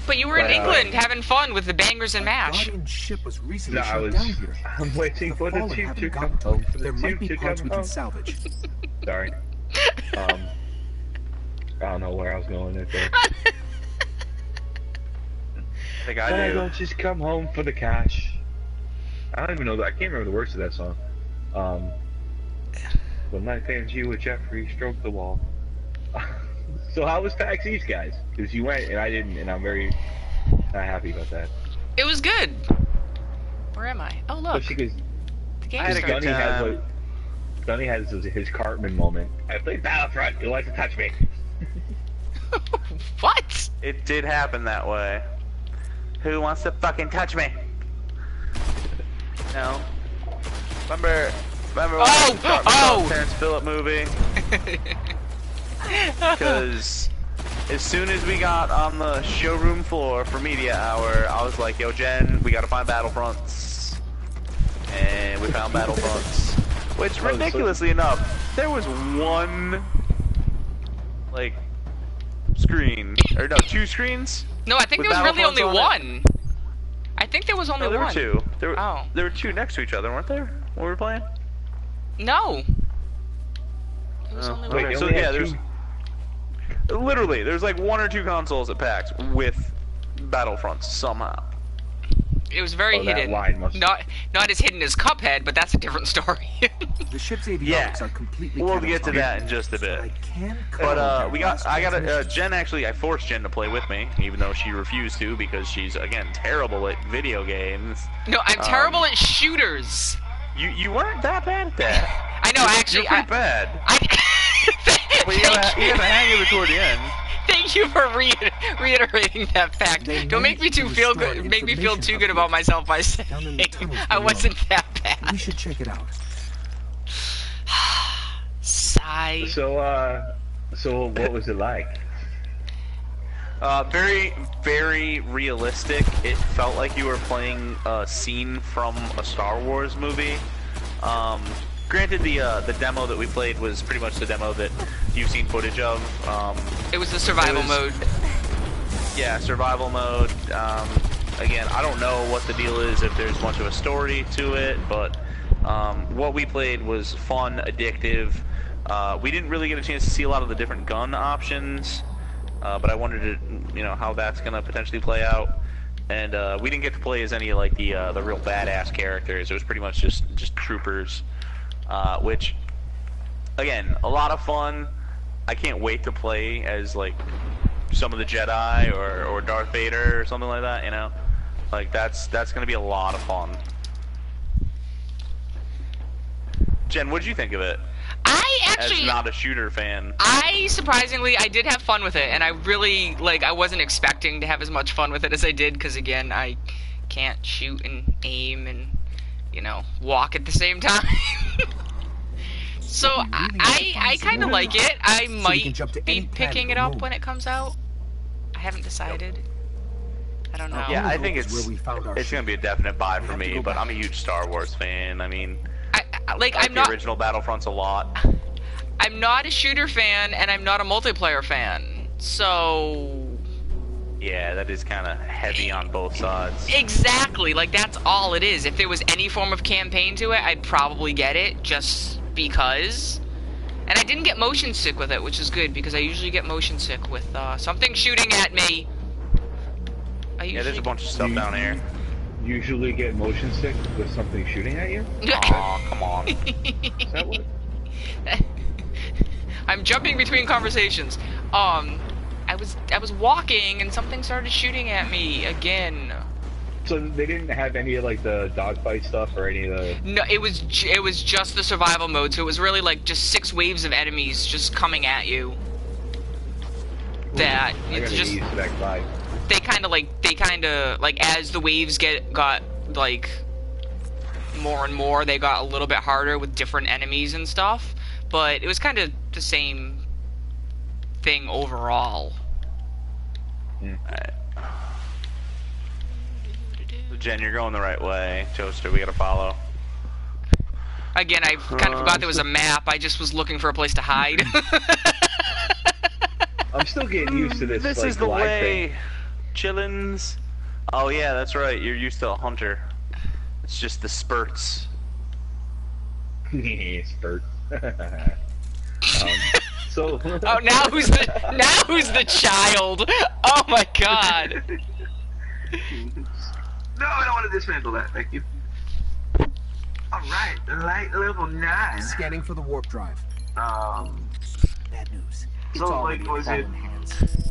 Speaker 1: But you were in
Speaker 3: But,
Speaker 1: England having fun with the bangers and mash.
Speaker 2: Guardian ship was recently
Speaker 3: No, I
Speaker 2: shut
Speaker 3: was.
Speaker 2: down here.
Speaker 3: I'm waiting
Speaker 2: The
Speaker 3: for the
Speaker 2: fallen
Speaker 3: tube
Speaker 2: haven't
Speaker 3: to come
Speaker 2: gotten to
Speaker 3: home.
Speaker 2: it.
Speaker 3: For the
Speaker 2: There might
Speaker 3: tube
Speaker 2: be
Speaker 3: to
Speaker 2: parts
Speaker 3: come
Speaker 2: we can
Speaker 3: home.
Speaker 2: salvage.
Speaker 3: Sorry. I don't know where I was going with there.
Speaker 6: I think I
Speaker 3: Why
Speaker 6: do.
Speaker 3: don't just come home for the cash? I don't even know. I can't remember the words to that song. When my fans you with Jeffrey stroke the wall. So how was PAX East, guys? Because you went and I didn't, and I'm very not happy about that.
Speaker 1: It was good. Where am I? Oh look,
Speaker 3: Especially because
Speaker 1: the
Speaker 6: I had
Speaker 1: game
Speaker 6: a
Speaker 1: started.
Speaker 6: good time.
Speaker 3: Dunny has his Cartman moment. I played Battlefront. You like to touch me?
Speaker 1: What?
Speaker 6: It did happen that way. Who wants to fucking touch me? No. Remember when
Speaker 1: Oh!
Speaker 6: we talked about
Speaker 1: Oh!
Speaker 6: the Terrence Phillip movie? Because as soon as we got on the showroom floor for media hour, I was like, yo, Jen, we gotta find Battlefronts. And we found Battlefronts. Which,
Speaker 3: so-
Speaker 6: ridiculously enough, there was one, like, screen. Or no, two screens?
Speaker 1: No, I think
Speaker 6: With
Speaker 1: there was really
Speaker 6: Battlefronts
Speaker 1: only
Speaker 6: on it?
Speaker 1: one. I think there was only
Speaker 6: No, there
Speaker 1: one.
Speaker 6: were two. There
Speaker 1: Oh.
Speaker 6: were two next to each other, weren't there? When we were playing?
Speaker 1: No. There was
Speaker 6: Oh,
Speaker 1: only
Speaker 3: Wait,
Speaker 1: one.
Speaker 3: they
Speaker 6: so
Speaker 3: only
Speaker 6: yeah,
Speaker 3: had
Speaker 6: there's
Speaker 3: two?
Speaker 6: literally there's like one or two consoles at PAX with Battlefronts somehow.
Speaker 1: It was very
Speaker 3: Oh, that
Speaker 1: hidden.
Speaker 3: line must-
Speaker 1: Not as hidden as Cuphead, but that's a different story.
Speaker 2: The ship's avionics
Speaker 6: Yeah.
Speaker 2: are completely
Speaker 6: We'll get to
Speaker 2: catatonic.
Speaker 6: that in just a
Speaker 2: But I
Speaker 6: bit.
Speaker 2: can
Speaker 6: But
Speaker 2: code
Speaker 6: we
Speaker 2: their
Speaker 6: got
Speaker 2: last
Speaker 6: I got
Speaker 2: transmission.
Speaker 6: Jen actually I forced Jen to play with me, even though she refused to because she's again terrible at video games.
Speaker 1: No, I'm terrible at shooters.
Speaker 6: You weren't that bad at that.
Speaker 1: I know, actually,
Speaker 6: You're pretty bad. But you
Speaker 1: Thank
Speaker 6: got the hang of it toward the end.
Speaker 1: Thank you for reiterating that fact.
Speaker 2: They
Speaker 1: Don't make me
Speaker 2: managed to
Speaker 1: too feel
Speaker 2: restore
Speaker 1: good. Make me feel
Speaker 2: information
Speaker 1: too
Speaker 2: hub
Speaker 1: good about
Speaker 2: here.
Speaker 1: myself by saying
Speaker 2: Down in the tunnels
Speaker 1: I
Speaker 2: below.
Speaker 1: wasn't that
Speaker 2: We
Speaker 1: bad.
Speaker 2: should check it out.
Speaker 1: Sigh.
Speaker 3: So what was it like?
Speaker 6: Very, very realistic. It felt like you were playing a scene from a Star Wars movie. Granted, the demo that we played was pretty much the demo that you've seen footage of.
Speaker 1: It was the survival
Speaker 6: It was-
Speaker 1: mode.
Speaker 6: Yeah, survival mode. Again, I don't know what the deal is, if there's much of a story to it, but what we played was fun, addictive. We didn't really get a chance to see a lot of the different gun options, but I wondered, how that's gonna potentially play out. And we didn't get to play as any like the real badass characters. It was pretty much just troopers, which, again, a lot of fun. I can't wait to play as like some of the Jedi or Darth Vader or something like that. Like that's gonna be a lot of fun. Jen, what did you think of it?
Speaker 1: I actually,
Speaker 6: As not a shooter fan.
Speaker 1: surprisingly, I did have fun with it, and I really, I wasn't expecting to have as much fun with it as I did, because again, I can't shoot and aim and you know, walk at the same time. So I kind of like it. I might be picking it up when it comes out. I haven't decided. I don't know.
Speaker 6: Yeah, I think it's gonna be a definite buy for me. But I'm a huge Star Wars fan. I mean, I like the original Battlefronts a lot.
Speaker 1: I'm not a shooter fan, and I'm not a multiplayer fan. So
Speaker 6: yeah, that is kind of heavy on both sides.
Speaker 1: Exactly. Like that's all it is. If there was any form of campaign to it, I'd probably get it just because. And I didn't get motion sick with it, which is good because I usually get motion sick with something shooting at me.
Speaker 6: Yeah, there's a bunch of stuff down here.
Speaker 3: Usually get motion sick with something shooting at you?
Speaker 6: Aw, come on.
Speaker 3: Is that what?
Speaker 1: I'm jumping between conversations. I was walking and something started shooting at me again.
Speaker 3: So they didn't have any of like the dogfight stuff or any of the.
Speaker 1: No, it was just the survival mode. So it was really like just 6 waves of enemies just coming at you. That it's just.
Speaker 3: Used to that vibe.
Speaker 1: They kind of like as the waves got like more and more, they got a little bit harder with different enemies and stuff, but it was kind of the same thing overall.
Speaker 6: Jen, you're going the right way. Toaster, we gotta follow.
Speaker 1: Again, I kind of forgot there was a map. I just was looking for a place to hide.
Speaker 3: I'm still getting used to this.
Speaker 6: This
Speaker 3: like,
Speaker 6: is the
Speaker 3: glide
Speaker 6: way.
Speaker 3: thing.
Speaker 6: Chillins. Oh yeah, that's right. You're used to a hunter. It's just the spurts.
Speaker 3: Spurt. So.
Speaker 1: Oh, now who's the child? Oh my God.
Speaker 4: No, I don't want to dismantle that. Thank you. Alright, light level 9.
Speaker 5: Scanning for the warp drive.
Speaker 4: Bad
Speaker 5: news.
Speaker 4: So, like, was it...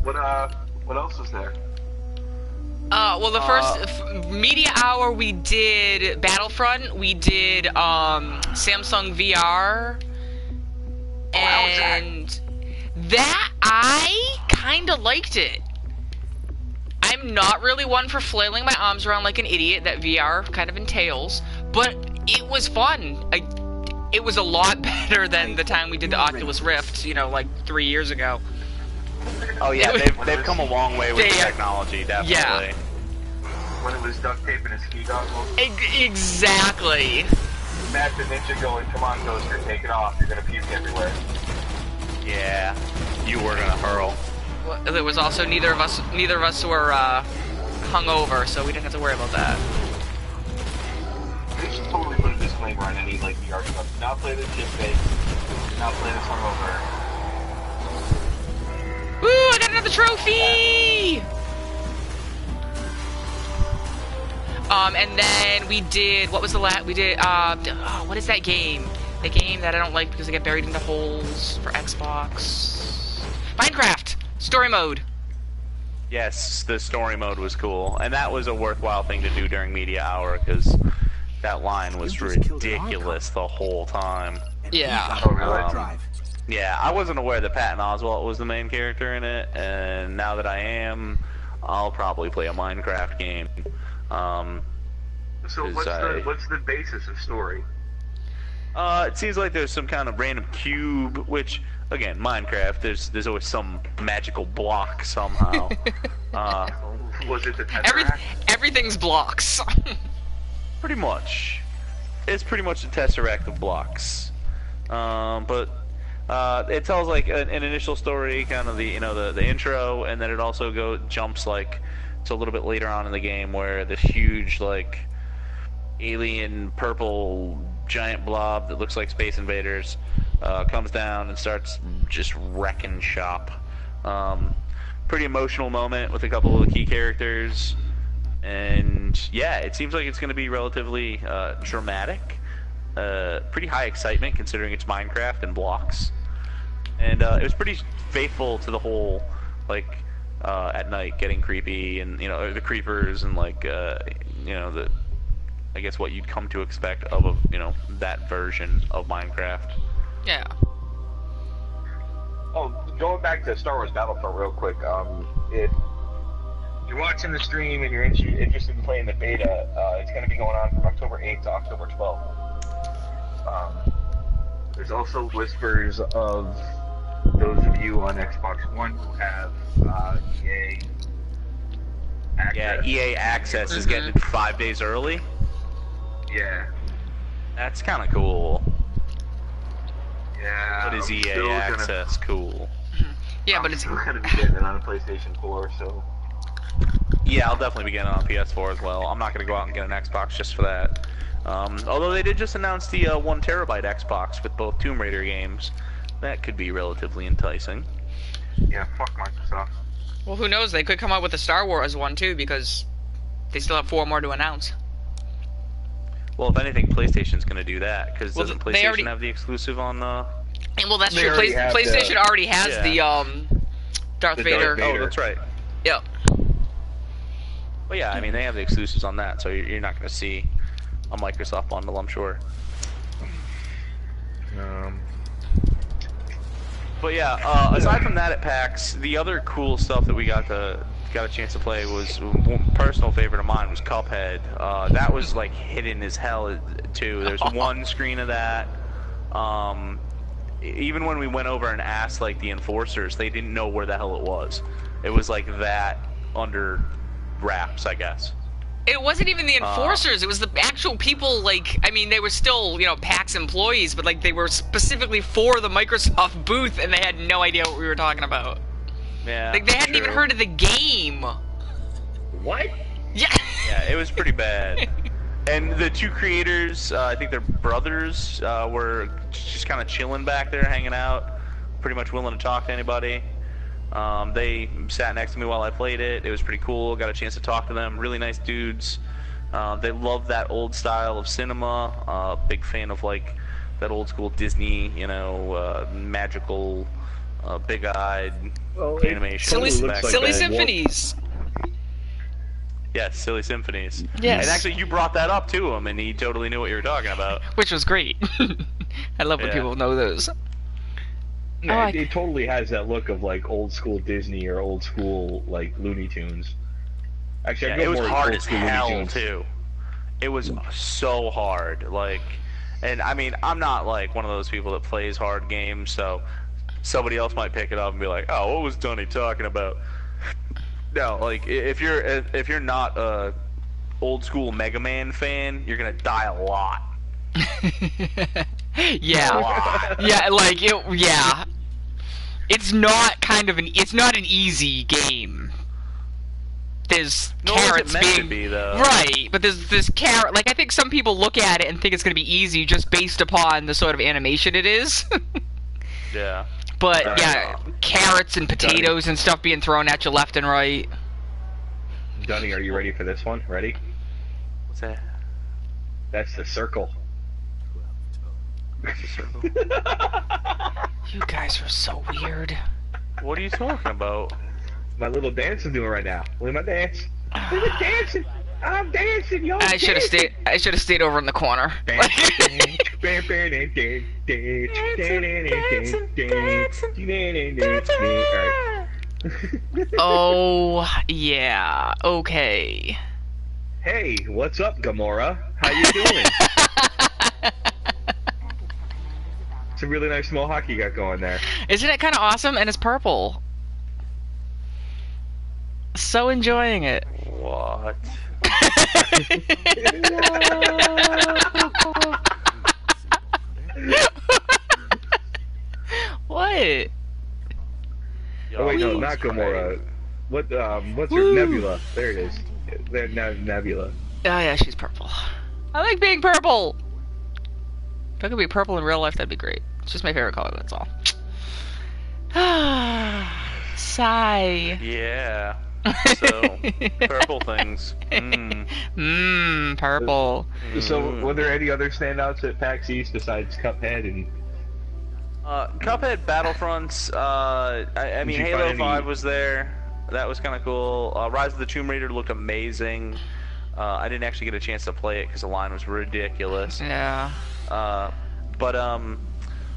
Speaker 4: What else was there?
Speaker 1: Well, the first media hour we did Battlefront, we did Samsung VR, and that I kind of liked it. I'm not really one for flailing my arms around like an idiot that VR kind of entails, but it was fun. It was a lot better than the time we did the Oculus Rift, you know, like 3 years ago.
Speaker 6: Oh yeah, they've come a long way with the technology, definitely.
Speaker 1: Yeah.
Speaker 4: When it was duct tape and a ski goggles?
Speaker 1: Exactly.
Speaker 4: Matt the Ninja going, come on, Toaster, take it off. You're gonna puke everywhere.
Speaker 6: Yeah, you were gonna hurl.
Speaker 1: Well, there was also neither of us were hungover, so we didn't have to worry about that.
Speaker 4: They should totally put a disclaimer on any like VR stuff. Do not play this shit fake. Do not play this hungover.
Speaker 1: Woo! I got another trophy! And then we did, what was the last, we did, what is that game? The game that I don't like because I get buried into holes for Xbox. Minecraft! Story mode.
Speaker 6: Yes, the story mode was cool, and that was a worthwhile thing to do during media hour, because that line was ridiculous the whole time.
Speaker 1: Yeah.
Speaker 6: Yeah, I wasn't aware that Patton Oswalt was the main character in it, and now that I am, I'll probably play a Minecraft game.
Speaker 4: So what's the basis of story?
Speaker 6: It seems like there's some kind of random cube, which, again, Minecraft, there's always some magical block somehow.
Speaker 4: Was it the Tesseract?
Speaker 1: Everything's blocks.
Speaker 6: Pretty much. It's pretty much the Tesseract of blocks. But it tells like an initial story, kind of the intro, and then it also jumps like to a little bit later on in the game where this huge like alien purple giant blob that looks like Space Invaders comes down and starts just wrecking shop. Pretty emotional moment with a couple of the key characters, and yeah, it seems like it's going to be relatively dramatic. Pretty high excitement considering it's Minecraft and blocks, and it was pretty faithful to the whole like at night getting creepy and the creepers and like I guess what you'd come to expect of that version of Minecraft.
Speaker 1: Yeah.
Speaker 4: Oh, going back to Star Wars Battlefront real quick, you're
Speaker 3: you're watching the stream and you're interested in playing the beta, it's going to be going on from October 8th to October 12th. There's also whispers of those of you on Xbox One who have EA access.
Speaker 6: Yeah, EA Access is getting it 5 days early.
Speaker 3: Yeah.
Speaker 6: That's kind of cool.
Speaker 3: Yeah.
Speaker 6: What is
Speaker 3: I'm
Speaker 6: EA
Speaker 3: still
Speaker 6: Access? Cool.
Speaker 1: Yeah, but
Speaker 3: I'm
Speaker 1: it's
Speaker 3: still going to be getting it on a PlayStation 4, so...
Speaker 6: Yeah, I'll definitely be getting it on PS4 as well. I'm not going to go out and get an Xbox just for that. Although they did just announce the 1 terabyte Xbox with both Tomb Raider games. That could be relatively enticing.
Speaker 3: Yeah, fuck Microsoft.
Speaker 8: Well, who knows? They could come out with a Star Wars one too, because they still have 4 more to announce.
Speaker 6: Well, if anything, PlayStation's going to do that, because
Speaker 8: Well,
Speaker 6: doesn't
Speaker 8: they
Speaker 6: PlayStation
Speaker 8: already-
Speaker 6: have the exclusive on the...
Speaker 8: And, well, that's
Speaker 3: They
Speaker 8: true.
Speaker 3: already have
Speaker 8: PlayStation already has
Speaker 6: Yeah.
Speaker 8: the Darth
Speaker 3: The
Speaker 8: Vader.
Speaker 3: Darth Vader.
Speaker 6: Oh, that's right.
Speaker 8: Yeah.
Speaker 6: Well, yeah, I mean, they have the exclusives on that, so you're not going to see a Microsoft bundle, I'm sure. But yeah, aside from that at PAX, the other cool stuff that we got a chance to play was one personal favorite of mine was Cuphead. That was like hidden as hell too. There's one screen of that. Even when we went over and asked like the enforcers, they didn't know where the hell it was. It was like that under wraps, I guess.
Speaker 8: It wasn't even the enforcers. It was the actual people. Like, I mean, they were still, PAX employees, but like they were specifically for the Microsoft booth, and they had no idea what we were talking about.
Speaker 6: Yeah.
Speaker 8: Like, they hadn't even heard of the game.
Speaker 3: What?
Speaker 8: Yeah.
Speaker 6: Yeah, it was pretty bad. And the two creators, I think they're brothers, were just kind of chilling back there, hanging out, pretty much willing to talk to anybody. They sat next to me while I played it. It was pretty cool. Got a chance to talk to them. Really nice dudes. They love that old style of cinema. Big fan of like that old school Disney, magical, big-eyed animation.
Speaker 8: Silly symphonies.
Speaker 6: Yes, Silly Symphonies.
Speaker 1: Yes.
Speaker 6: And actually, you brought that up to him, and he totally knew what you were talking about.
Speaker 8: Which was great. I love when
Speaker 6: Yeah.
Speaker 8: people know those.
Speaker 3: Yeah, it totally has that look of like old school Disney or old school like Looney Tunes. Actually,
Speaker 6: Yeah,
Speaker 3: I go
Speaker 6: it was
Speaker 3: more
Speaker 6: hard
Speaker 3: old
Speaker 6: as
Speaker 3: school Looney
Speaker 6: hell
Speaker 3: Tunes.
Speaker 6: too. It was so hard, and I mean, I'm not like one of those people that plays hard games, so somebody else might pick it up and be like, "Oh, what was Dunny talking about?" No, like if you're not a old school Mega Man fan, you're gonna die a lot.
Speaker 8: Yeah. Yeah. It's not it's not an easy game. There's
Speaker 6: Nor was it
Speaker 8: carrots
Speaker 6: meant to
Speaker 8: being
Speaker 6: be, though.
Speaker 8: right, but there's this carrot. Like, I think some people look at it and think it's going to be easy just based upon the sort of animation it is.
Speaker 6: Yeah.
Speaker 8: But yeah, carrots and potatoes and stuff being thrown at you left and right.
Speaker 3: Dunny, are you ready for this one? Ready?
Speaker 6: What's that?
Speaker 3: That's the circle.
Speaker 8: You guys are so weird.
Speaker 6: What are you talking about?
Speaker 3: My little dance I'm doing right now. Look at my dance. Look at dancing. I'm dancing, y'all.
Speaker 8: I should have stayed over in the corner. Oh yeah. Okay.
Speaker 3: Hey, what's up, Gamora? How you doing? It's a really nice mohawk you got going there.
Speaker 8: Isn't it kind of awesome? And it's purple. So enjoying it.
Speaker 6: What?
Speaker 8: What?
Speaker 3: Oh wait, no, not Gamora. What's her Nebula? There it is. Nebula.
Speaker 8: Oh yeah, she's purple. I like being purple. If I could be purple in real life, that'd be great. It's just my favorite color, that's all. Sigh.
Speaker 6: Yeah. So, purple things.
Speaker 8: Purple.
Speaker 3: So, were there any other standouts at PAX East besides Cuphead and?
Speaker 6: Cuphead, Battlefronts. I mean,
Speaker 3: Did you
Speaker 6: Halo
Speaker 3: find
Speaker 6: 5
Speaker 3: any-
Speaker 6: was there. That was kind of cool. Rise of the Tomb Raider looked amazing. I didn't actually get a chance to play it because the line was ridiculous.
Speaker 8: Yeah.
Speaker 6: But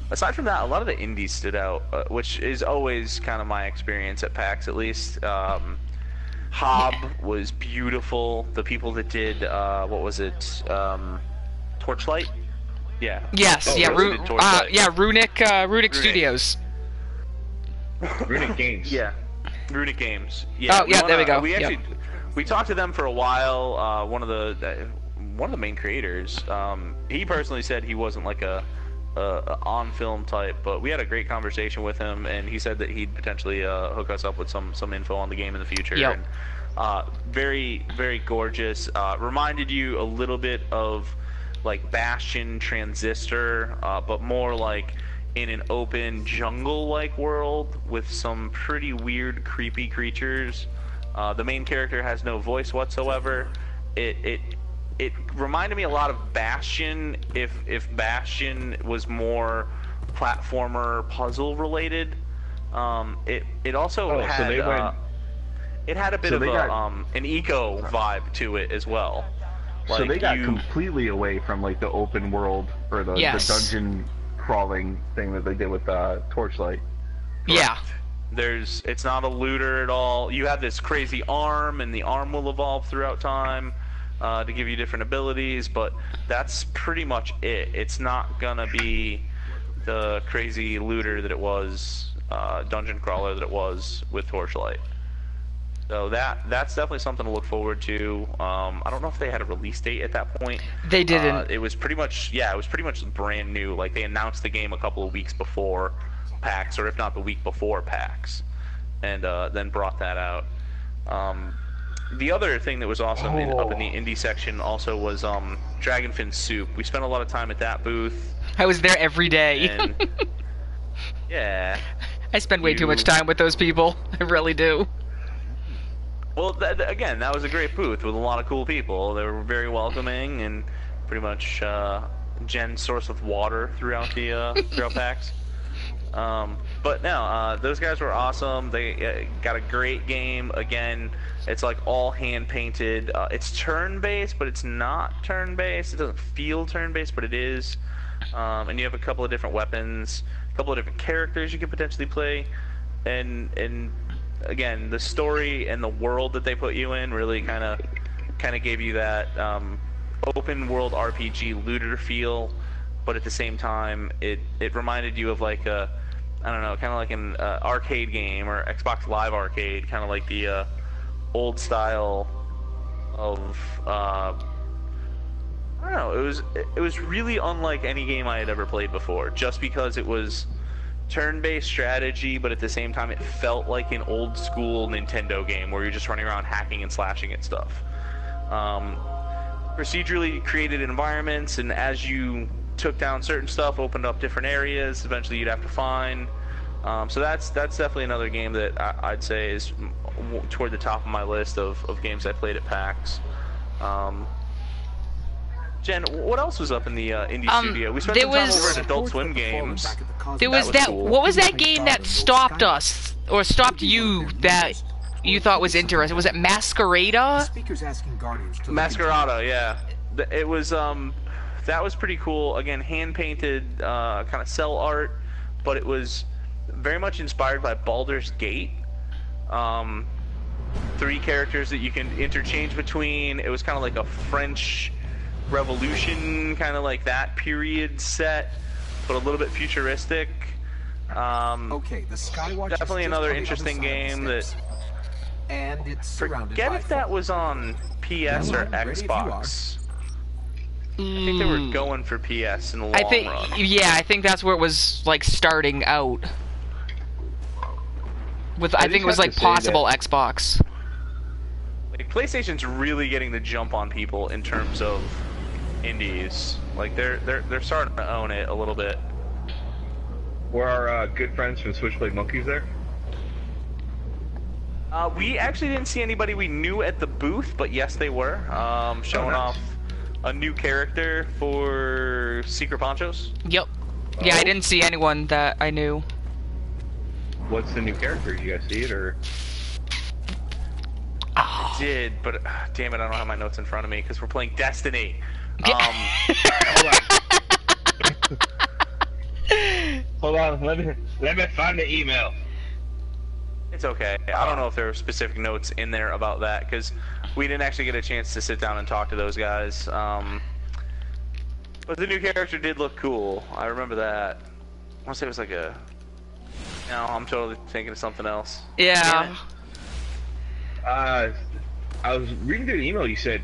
Speaker 6: aside from that, a lot of the indies stood out, which is always kind of my experience at PAX, at least. Hob was beautiful. The people that did what was it? Torchlight. Yeah.
Speaker 8: Yes.
Speaker 3: Oh,
Speaker 8: yeah.
Speaker 3: really?
Speaker 8: Runic Studios.
Speaker 3: Runic Games.
Speaker 6: Yeah. Runic Games. Yeah.
Speaker 8: Oh, yeah. There we go.
Speaker 6: We
Speaker 8: Yep.
Speaker 6: actually we talked to them for a while. One of the main creators. He personally said he wasn't like a on-film type, but we had a great conversation with him, and he said that he'd potentially hook us up with some info on the game in the future.
Speaker 8: Yep.
Speaker 6: And, very, very gorgeous. Reminded you a little bit of like Bastion, Transistor, but more like in an open jungle-like world with some pretty weird, creepy creatures. The main character has no voice whatsoever. It reminded me a lot of Bastion if Bastion was more platformer puzzle related. It also had
Speaker 3: so they went,
Speaker 6: it had a bit
Speaker 3: so
Speaker 6: of
Speaker 3: they got,
Speaker 6: an eco vibe to it as well.
Speaker 3: so
Speaker 6: Like
Speaker 3: they got completely away from like the open world or the dungeon crawling thing that they did with Torchlight.
Speaker 8: Yeah.
Speaker 6: It's not a looter at all. You have this crazy arm, and the arm will evolve throughout time to give you different abilities, but that's pretty much it. It's not gonna be the crazy looter that it was, dungeon crawler that it was with Torchlight. So that's definitely something to look forward to. I don't know if they had a release date at that point.
Speaker 8: They didn't.
Speaker 6: It was pretty much brand new. Like they announced the game a couple of weeks before PAX, or if not the week before PAX, and then brought that out. The other thing that was awesome up in the indie section also was Dragonfin Soup. We spent a lot of time at that booth.
Speaker 8: I was there every day.
Speaker 6: And, yeah.
Speaker 8: I spend way too much time with those people. I really do.
Speaker 6: Well, again, that was a great booth with a lot of cool people. They were very welcoming and pretty much Jen's source of water throughout throughout PAX. But no, those guys were awesome. They got a great game. Again, it's like all hand painted. It's turn-based, but it's not turn-based. It doesn't feel turn-based, but it is. And you have a couple of different weapons, a couple of different characters you could potentially play, and again, the story and the world that they put you in really kind of gave you that open world RPG looter feel, but at the same time, it reminded you of like a, I don't know, kind of like an arcade game or Xbox Live Arcade, kind of like the old style of I don't know. It was really unlike any game I had ever played before, just because it was turn-based strategy, but at the same time it felt like an old school Nintendo game where you're just running around hacking and slashing at stuff. Procedurally created environments, and as you took down certain stuff, opened up different areas eventually you'd have to find. So that's definitely another game that I'd say is toward the top of my list of games I played at PAX. Jen, what else was up in the indie studio? We spent some time over at Adult Swim Games.
Speaker 8: There was that.
Speaker 6: Cool.
Speaker 8: What was that game that stopped us or stopped you that you thought was interesting? Was it Masquerada?
Speaker 5: Speaker's asking Guardians to
Speaker 6: Masquerada, yeah. It was that was pretty cool. Again, hand painted kind of cell art, but it was very much inspired by Baldur's Gate. 3 characters that you can interchange between. It was kind of like a French Revolution, kind of like that period set, but a little bit futuristic.
Speaker 5: Okay, the Skywatch
Speaker 6: Definitely
Speaker 5: is
Speaker 6: another
Speaker 5: just on the
Speaker 6: interesting
Speaker 5: other side of
Speaker 6: game
Speaker 5: the
Speaker 6: that.
Speaker 5: steps. And it's surrounded
Speaker 6: Forget
Speaker 5: by
Speaker 6: if that
Speaker 5: fog.
Speaker 6: was on PS or
Speaker 5: Well, I'm ready if you are.
Speaker 6: Xbox. I think they were going for PS in the long
Speaker 8: I think,
Speaker 6: run.
Speaker 8: yeah, I think that's where it was like starting out. With I think it was
Speaker 3: have
Speaker 8: like
Speaker 3: to say
Speaker 8: possible
Speaker 3: that-
Speaker 8: Xbox.
Speaker 6: Like, PlayStation's really getting the jump on people in terms of indies. Like they're starting to own it a little bit.
Speaker 3: Were our good friends from Switchblade Monkeys there?
Speaker 6: We actually didn't see anybody we knew at the booth, but yes, they were showing
Speaker 3: nice.
Speaker 6: off a new character for Secret Ponchos.
Speaker 8: Yep. Yeah, I
Speaker 3: Oh.
Speaker 8: didn't see anyone that I knew.
Speaker 3: What's the new character? You guys see it or?
Speaker 6: Did, but damn it, I don't have my notes in front of me because we're playing Destiny.
Speaker 3: Hold on, let me find the email.
Speaker 6: It's okay. I don't know if there were specific notes in there about that, because we didn't actually get a chance to sit down and talk to those guys. But the new character did look cool. I remember that. I want to say it was like a... No, I'm totally thinking of something else.
Speaker 8: Yeah.
Speaker 3: I was reading through the email. You said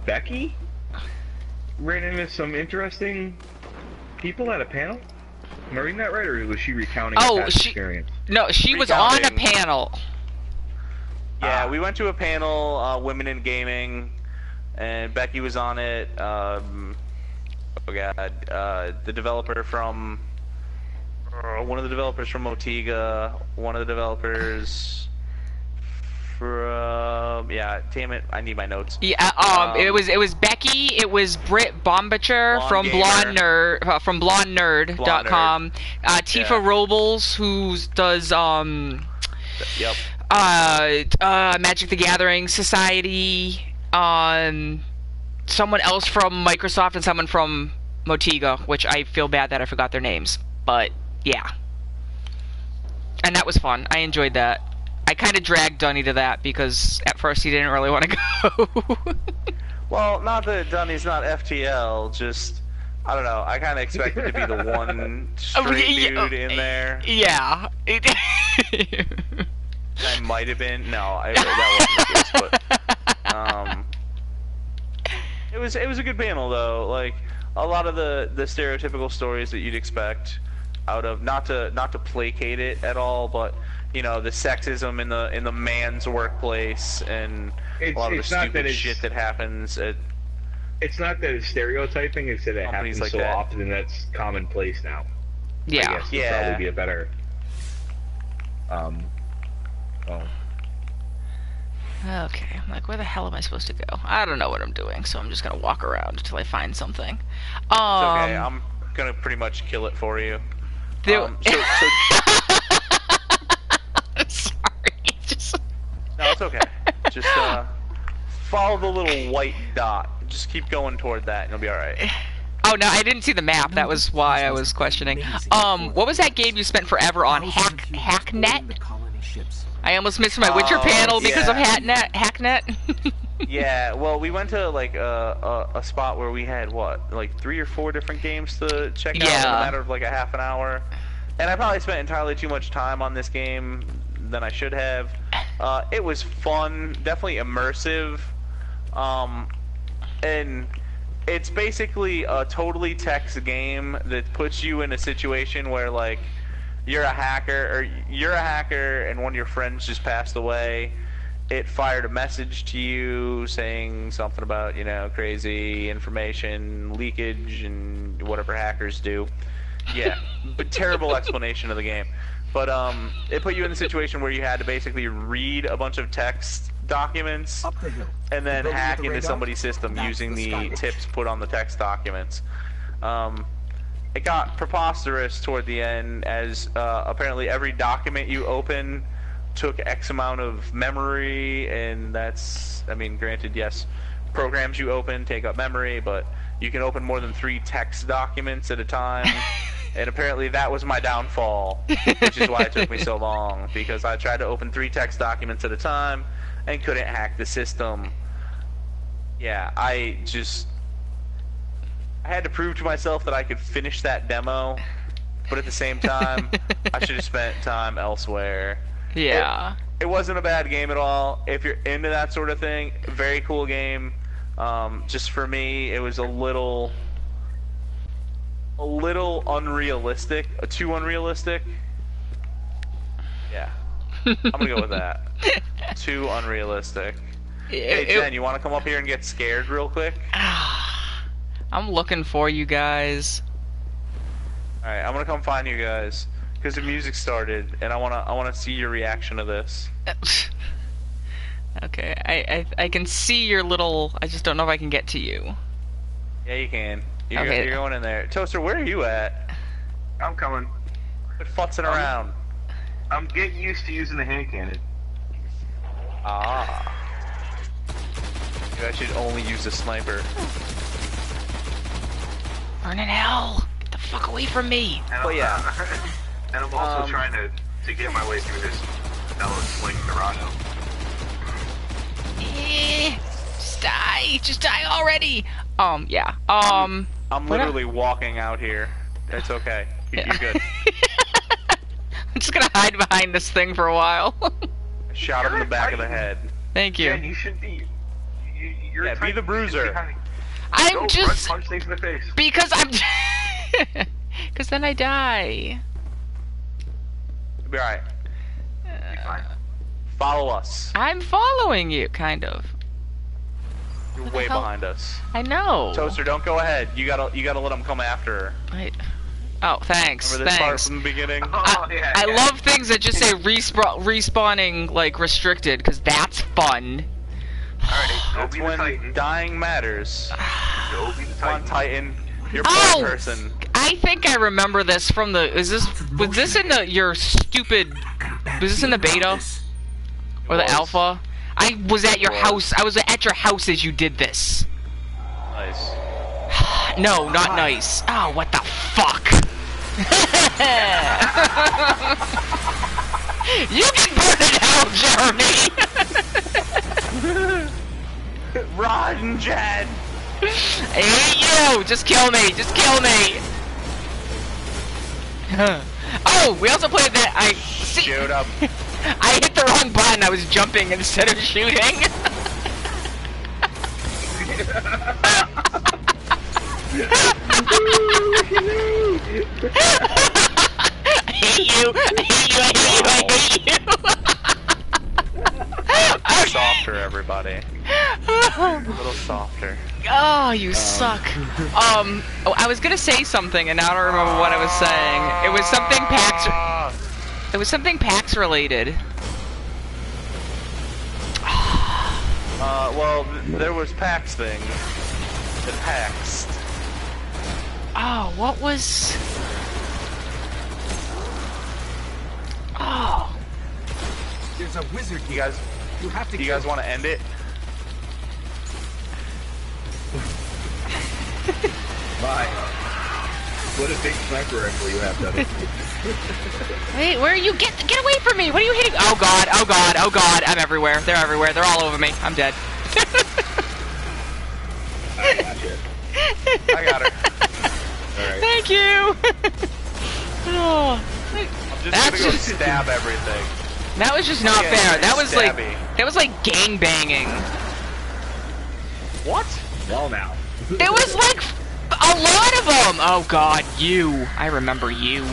Speaker 3: Becky ran into some interesting people at a panel. Am I reading that right, or was she recounting a past experience?
Speaker 8: No, she was on a panel.
Speaker 6: Yeah, we went to a panel, Women in Gaming, and Becky was on it. Oh god, the developer from... one of the developers from Motiga, one of the developers from... yeah, damn it, I need my notes.
Speaker 8: Yeah, it was Becky, it was Britt Bombacher from blondnerd.com, Tifa Robles, who does
Speaker 6: yep.
Speaker 8: Magic the Gathering Society, someone else from Microsoft and someone from Motiga, which I feel bad that I forgot their names, but yeah. And that was fun. I enjoyed that. I kind of dragged Dunny to that because at first he didn't really want to go.
Speaker 6: Well, not that Dunny's not FTL, just, I don't know, I kind of expected to be the one straight dude in there.
Speaker 8: Yeah.
Speaker 6: I might have been. No, that wasn't the case, but it was a good panel though. Like a lot of the stereotypical stories that you'd expect out of, not to placate it at all, but you know, the sexism in the man's workplace and a lot of the stupid shit that happens at.
Speaker 3: It's not that it's stereotyping; it's that it happens like so often, and that's commonplace now.
Speaker 8: Yeah,
Speaker 3: I guess would probably be a better.
Speaker 8: Okay, I'm like, where the hell am I supposed to go? I don't know what I'm doing, so I'm just gonna walk around until I find something.
Speaker 6: It's okay, I'm gonna pretty much kill it for you.
Speaker 8: I'm sorry, just...
Speaker 6: No, it's okay. Just follow the little white dot. Just keep going toward that, and you'll be alright.
Speaker 8: Oh, no, I didn't see the map. That was why I was questioning. What was that game you spent forever on? Hacknet? I almost missed my Witcher panel because of Hacknet.
Speaker 6: Yeah, well, we went to like a spot where we had what, like 3 or 4 different games to check out in a matter of like a half an hour, and I probably spent entirely too much time on this game than I should have. It was fun, definitely immersive, and it's basically a totally text game that puts you in a situation where like you're a hacker and one of your friends just passed away. It fired a message to you saying something about, you know, crazy information leakage and whatever hackers do. Yeah, but terrible explanation of the game. But it put you in the situation where you had to basically read a bunch of text documents and then hack into somebody's system using the tips put on the text documents. It got preposterous toward the end, as apparently every document you open took X amount of memory, and that's, I mean, granted, yes, programs you open take up memory, but you can open more than 3 text documents at a time, and apparently that was my downfall, which is why it took me so long, because I tried to open 3 text documents at a time and couldn't hack the system. Yeah, I had to prove to myself that I could finish that demo, but at the same time, I should have spent time elsewhere.
Speaker 8: Yeah.
Speaker 6: It wasn't a bad game at all. If you're into that sort of thing, very cool game. Just for me, it was a little unrealistic, too unrealistic. Yeah. I'm gonna go with that. Too unrealistic. Hey, Jen, you want to come up here and get scared real quick?
Speaker 8: I'm looking for you guys.
Speaker 6: Alright, I'm gonna come find you guys. Because the music started, and I wanna see your reaction to this.
Speaker 8: Okay, I can see your little... I just don't know if I can get to you.
Speaker 6: Yeah, you can. You're going in there. Toaster, where are you at?
Speaker 3: I'm coming.
Speaker 6: Quit futzing around.
Speaker 3: I'm getting used to using the hand cannon.
Speaker 6: Ah. Maybe I should only use the sniper.
Speaker 8: Burn in hell! Get the fuck away from me!
Speaker 3: And
Speaker 6: yeah.
Speaker 3: And I'm also trying to get my way through this
Speaker 4: Bella's Sling Dorado.
Speaker 8: Just die already. Yeah.
Speaker 6: I'm
Speaker 8: what
Speaker 6: literally walking out here. It's okay. You're good.
Speaker 8: I'm just gonna hide behind this thing for a while.
Speaker 6: Shot him in the back of the head.
Speaker 8: Thank you.
Speaker 3: Jen, you should be. You're
Speaker 6: Yeah, be the bruiser.
Speaker 8: I'm just
Speaker 3: punch things in the face.
Speaker 8: because I'm. Because then I die.
Speaker 6: You'll be alright.
Speaker 3: Fine.
Speaker 6: Follow us.
Speaker 8: I'm following you, kind of.
Speaker 6: You're
Speaker 8: What the
Speaker 6: way
Speaker 8: hell?
Speaker 6: behind us.
Speaker 8: I know.
Speaker 6: Toaster, don't go ahead. You gotta let him come after her.
Speaker 8: Oh, thanks.
Speaker 6: Remember this part
Speaker 8: Thanks.
Speaker 6: from the beginning?
Speaker 3: Oh, yeah,
Speaker 8: I
Speaker 3: yeah.
Speaker 8: love things that just say respawning like restricted, because that's fun.
Speaker 3: Alright, go
Speaker 6: That's
Speaker 3: be the
Speaker 6: when
Speaker 3: Titan.
Speaker 6: dying matters.
Speaker 3: Go be the
Speaker 6: Come on,
Speaker 3: Titan.
Speaker 6: Titan. You're a
Speaker 8: Oh!
Speaker 6: person.
Speaker 8: I think I remember this from the. Was this in your stupid? Was this in the beta or the
Speaker 6: was.
Speaker 8: alpha? I was at your
Speaker 6: was.
Speaker 8: house. I was at your house as you did this.
Speaker 6: Nice.
Speaker 8: No, not nice. Oh, what the fuck? You can burn it out, Jeremy.
Speaker 6: Run, Jen!
Speaker 8: Hey, you! Just kill me! Just kill me! Oh, we also played that. See.
Speaker 6: Shoot up.
Speaker 8: I hit the wrong button. I was jumping instead of shooting. I hate you. I hate you. I hate you. I hate you.
Speaker 6: Softer, everybody. A little softer.
Speaker 8: Oh, you suck. Oh, I was gonna say something, and now I don't remember what I was saying. It was something PAX. It was something PAX related.
Speaker 6: Well, there was PAX thing. The PAX.
Speaker 8: Oh, what was? Oh.
Speaker 5: There's a wizard.
Speaker 6: You guys,
Speaker 5: You have to
Speaker 6: do you guys want to end it?
Speaker 3: Bye. What a big sniper rifle you have, Devin.
Speaker 8: Wait, where are you? Get away from me! What are you hitting? Oh god! Oh god! Oh god! I'm everywhere. They're everywhere. They're all over me. I'm dead.
Speaker 3: I got you.
Speaker 6: I got her.
Speaker 3: Alright.
Speaker 8: Thank you. Oh,
Speaker 6: I'm just
Speaker 8: That's
Speaker 6: gonna go
Speaker 8: just-
Speaker 6: stab everything.
Speaker 8: that was just not
Speaker 6: Yeah,
Speaker 8: fair. That was
Speaker 6: stabby.
Speaker 8: like gang banging.
Speaker 6: What?
Speaker 3: Well now.
Speaker 8: It was like a lot of them. Oh god, you. I remember you.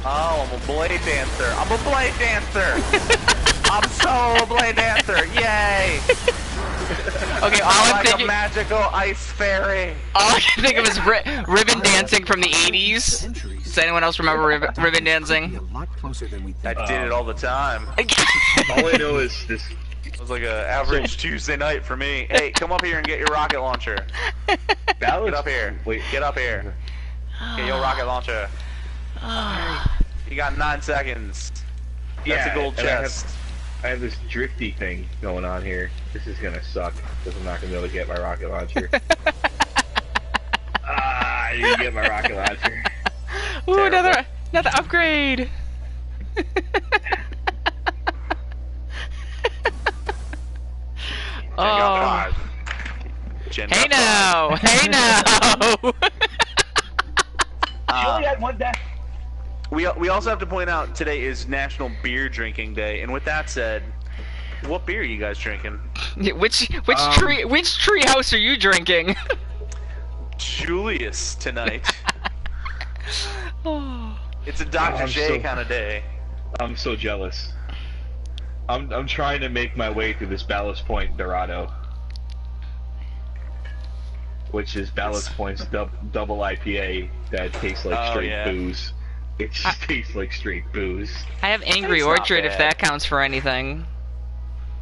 Speaker 6: Oh, I'm a blade dancer. I'm a blade dancer. I'm so a blade dancer. Yay!
Speaker 8: Okay, all
Speaker 6: I'm
Speaker 8: I'm
Speaker 6: like
Speaker 8: thinking.
Speaker 6: a magical ice fairy.
Speaker 8: All I can think of is ribbon dancing from the 80s. Does anyone else remember ribbon dancing?
Speaker 5: A lot closer than we
Speaker 6: I
Speaker 5: think.
Speaker 6: did it all the time.
Speaker 3: All I know is this.
Speaker 6: It was like an average Tuesday night for me. Hey, come up here and get your rocket launcher.
Speaker 3: Ballast.
Speaker 6: Get up here.
Speaker 3: Wait.
Speaker 6: Get up here. Get your rocket launcher. You got 9 seconds. That's a gold
Speaker 3: and
Speaker 6: chest.
Speaker 3: I have this drifty thing going on here. This is gonna suck because I'm not gonna be able to get my rocket launcher. I didn't get my rocket launcher.
Speaker 8: Ooh,
Speaker 6: Terrible.
Speaker 8: another upgrade.
Speaker 6: Jen got
Speaker 8: Oh.
Speaker 6: 5. Jen
Speaker 8: Hey
Speaker 6: got 5.
Speaker 8: now! Hey now!
Speaker 3: You only had one death.
Speaker 6: We also have to point out today is National Beer Drinking Day, and with that said, what beer are you guys drinking?
Speaker 8: which tree house are you drinking?
Speaker 6: Julius tonight.
Speaker 8: Oh.
Speaker 6: It's a Dr.
Speaker 3: I'm
Speaker 6: J
Speaker 3: so-
Speaker 6: kind of day.
Speaker 3: I'm so jealous. I'm trying to make my way through this Ballast Point Dorado, which is Ballast Point's double IPA that tastes like
Speaker 6: Oh,
Speaker 3: straight
Speaker 6: yeah.
Speaker 3: booze. It just tastes like straight booze.
Speaker 8: I have Angry
Speaker 6: It's not
Speaker 8: Orchard if
Speaker 6: bad.
Speaker 8: that counts for anything.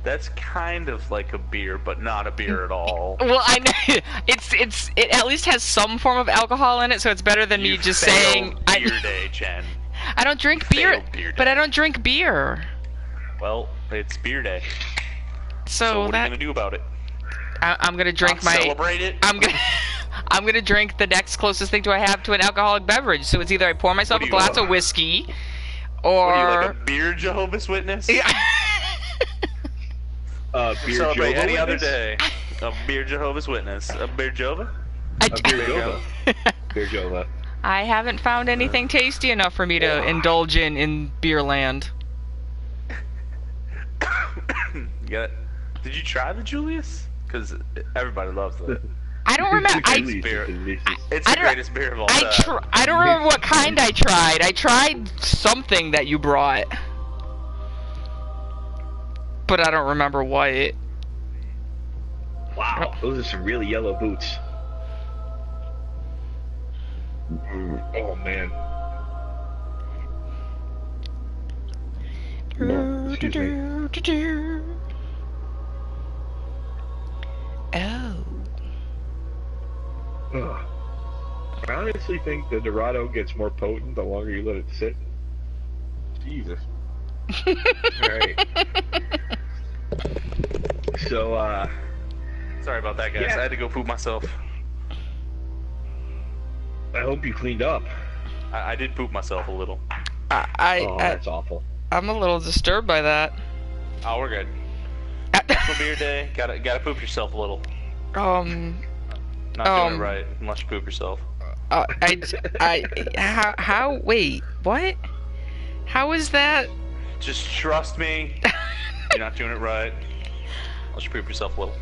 Speaker 6: That's kind of like a beer, but not a beer at all.
Speaker 8: Well, I know it at least has some form of alcohol in it, so it's better than me
Speaker 6: You
Speaker 8: just
Speaker 6: failed
Speaker 8: saying
Speaker 6: beer day, Jen.
Speaker 8: I don't drink beer,
Speaker 6: failed beer
Speaker 8: but
Speaker 6: day.
Speaker 8: I don't drink beer.
Speaker 6: Well, it's beer day.
Speaker 8: So,
Speaker 6: what are you
Speaker 8: that
Speaker 6: gonna do about it?
Speaker 8: I'm gonna drink
Speaker 6: Not
Speaker 8: my.
Speaker 6: celebrate it?
Speaker 8: I'm gonna drink the next closest thing to I have to an alcoholic beverage. So it's either I pour myself
Speaker 6: What
Speaker 8: a
Speaker 6: do you
Speaker 8: glass of whiskey, Or
Speaker 6: What are you, like a beer Jehovah's Witness?
Speaker 3: Beer
Speaker 6: Celebrate
Speaker 3: Jehovah
Speaker 6: any other
Speaker 3: Witness?
Speaker 6: day. A beer Jehovah's Witness. A beer Jehovah?
Speaker 3: A beer Jehovah. Beer Jehovah.
Speaker 8: I haven't found anything tasty enough for me to indulge in Beerland.
Speaker 6: Did you try the Julius? Because everybody loves it.
Speaker 8: I don't remember.
Speaker 6: It's the greatest beer of all time.
Speaker 8: I don't remember what kind I tried. I tried something that you brought, but I don't remember what.
Speaker 3: Wow, those are some really yellow boots. Oh man. Excuse me.
Speaker 8: Oh.
Speaker 3: Ugh. I honestly think the Dorado gets more potent the longer you let it sit. Jesus. Alright. So,
Speaker 6: Sorry about that, guys.
Speaker 3: Yeah.
Speaker 6: I had to go poop myself.
Speaker 3: I hope you cleaned up.
Speaker 6: I did poop myself a little.
Speaker 3: That's awful.
Speaker 8: I'm a little disturbed by that.
Speaker 6: Oh, we're good. National Beer Day. Gotta poop yourself a little. Not doing it right unless you poop yourself.
Speaker 8: Wait, what? How is that?
Speaker 6: Just trust me. You're not doing it right unless you poop yourself a little.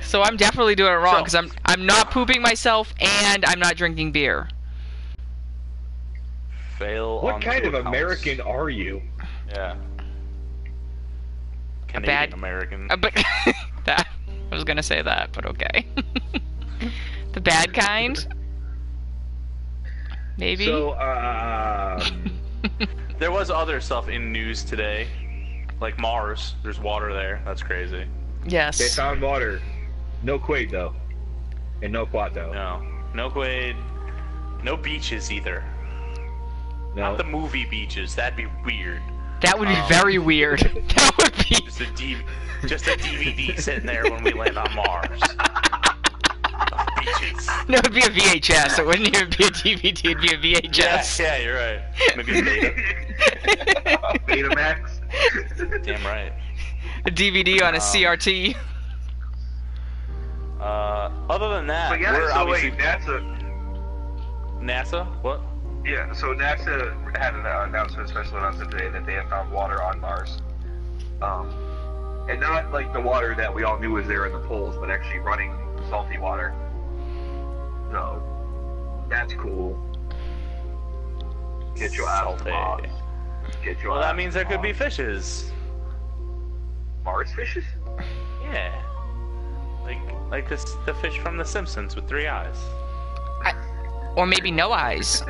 Speaker 8: So I'm definitely doing it wrong because I'm not pooping myself and I'm not drinking beer.
Speaker 6: Fail.
Speaker 3: What
Speaker 6: on
Speaker 3: kind
Speaker 6: the
Speaker 3: of
Speaker 6: house.
Speaker 3: American are you?
Speaker 6: Yeah. Canadian American.
Speaker 8: But that I was gonna say that, but okay. The bad kind? Maybe.
Speaker 3: So,
Speaker 6: There was other stuff in news today, like Mars. There's water there. That's crazy.
Speaker 8: Yes.
Speaker 3: they found water. No Quaid though, and no Quato.
Speaker 6: No Quaid. No beaches either.
Speaker 3: No.
Speaker 6: Not the movie beaches. That'd be weird.
Speaker 8: That would be very weird. That would be
Speaker 6: Just a DVD sitting there when we land on Mars. Of beaches.
Speaker 8: No, it'd be a VHS. It wouldn't even be a DVD. It'd be a VHS.
Speaker 6: Yeah, you're right. Maybe a Beta.
Speaker 3: Betamax.
Speaker 6: Damn right.
Speaker 8: A DVD on a CRT.
Speaker 6: Other than that,
Speaker 3: But yeah,
Speaker 6: we're
Speaker 3: so
Speaker 6: obviously
Speaker 3: wait, NASA.
Speaker 6: NASA. What?
Speaker 3: Yeah, so NASA had an announcement, special announcement today that they have found water on Mars. And not like the water that we all knew was there in the poles, but actually running salty water. So, that's cool. Get your ass to
Speaker 6: Salty.
Speaker 3: Mars. Get your
Speaker 6: Well,
Speaker 3: ass
Speaker 6: that means
Speaker 3: to
Speaker 6: there could be
Speaker 3: Mars.
Speaker 6: fishes.
Speaker 3: Mars fishes?
Speaker 6: Yeah. Like the fish from The Simpsons with 3 eyes.
Speaker 8: Or maybe no eyes.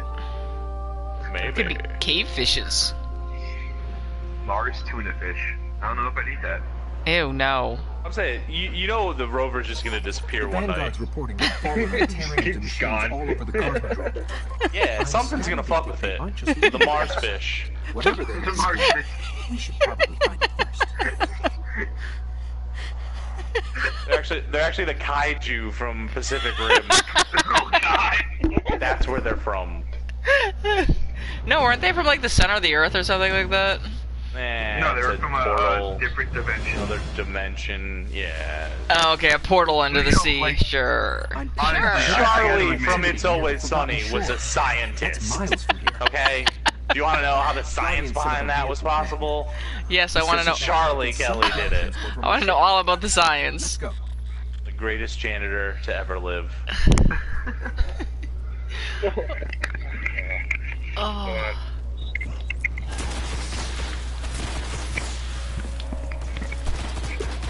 Speaker 6: Maybe.
Speaker 8: It could be cave fishes.
Speaker 3: Mars tuna fish. I don't know if I need that.
Speaker 8: Ew, no.
Speaker 6: I'm saying, you know the rover's just gonna disappear one night.
Speaker 5: Vanguard's reporting that fallen Terran machines
Speaker 3: Gone.
Speaker 5: all over the cosmodrome.
Speaker 6: Yeah, something's gonna fuck with it. The Mars fish.
Speaker 5: Whatever they
Speaker 3: The Mars
Speaker 5: discover,
Speaker 3: fish.
Speaker 5: we should probably find it first.
Speaker 6: They're actually the kaiju from Pacific Rim.
Speaker 3: Oh god.
Speaker 6: That's where they're from.
Speaker 8: No, weren't they from like the center of the earth or something like that?
Speaker 3: No,
Speaker 6: It's
Speaker 3: they're
Speaker 6: a
Speaker 3: from
Speaker 6: portal,
Speaker 3: a different dimension.
Speaker 6: another dimension. Yeah.
Speaker 8: Oh, okay, a portal under the
Speaker 3: You know,
Speaker 8: sea.
Speaker 3: like-
Speaker 8: Sure.
Speaker 5: I'm
Speaker 3: Honestly,
Speaker 5: sure.
Speaker 3: I gotta
Speaker 6: Charlie
Speaker 3: admit,
Speaker 6: from It's Always Sunny was a
Speaker 5: That's
Speaker 6: scientist.
Speaker 5: miles from here.
Speaker 6: Okay? Do you want to know how the science behind that was possible?
Speaker 8: Yes, I want to know.
Speaker 6: Charlie Kelly did it.
Speaker 8: I want to know all about the
Speaker 5: Let's
Speaker 8: science.
Speaker 5: go.
Speaker 6: The greatest janitor to ever live.
Speaker 8: Oh.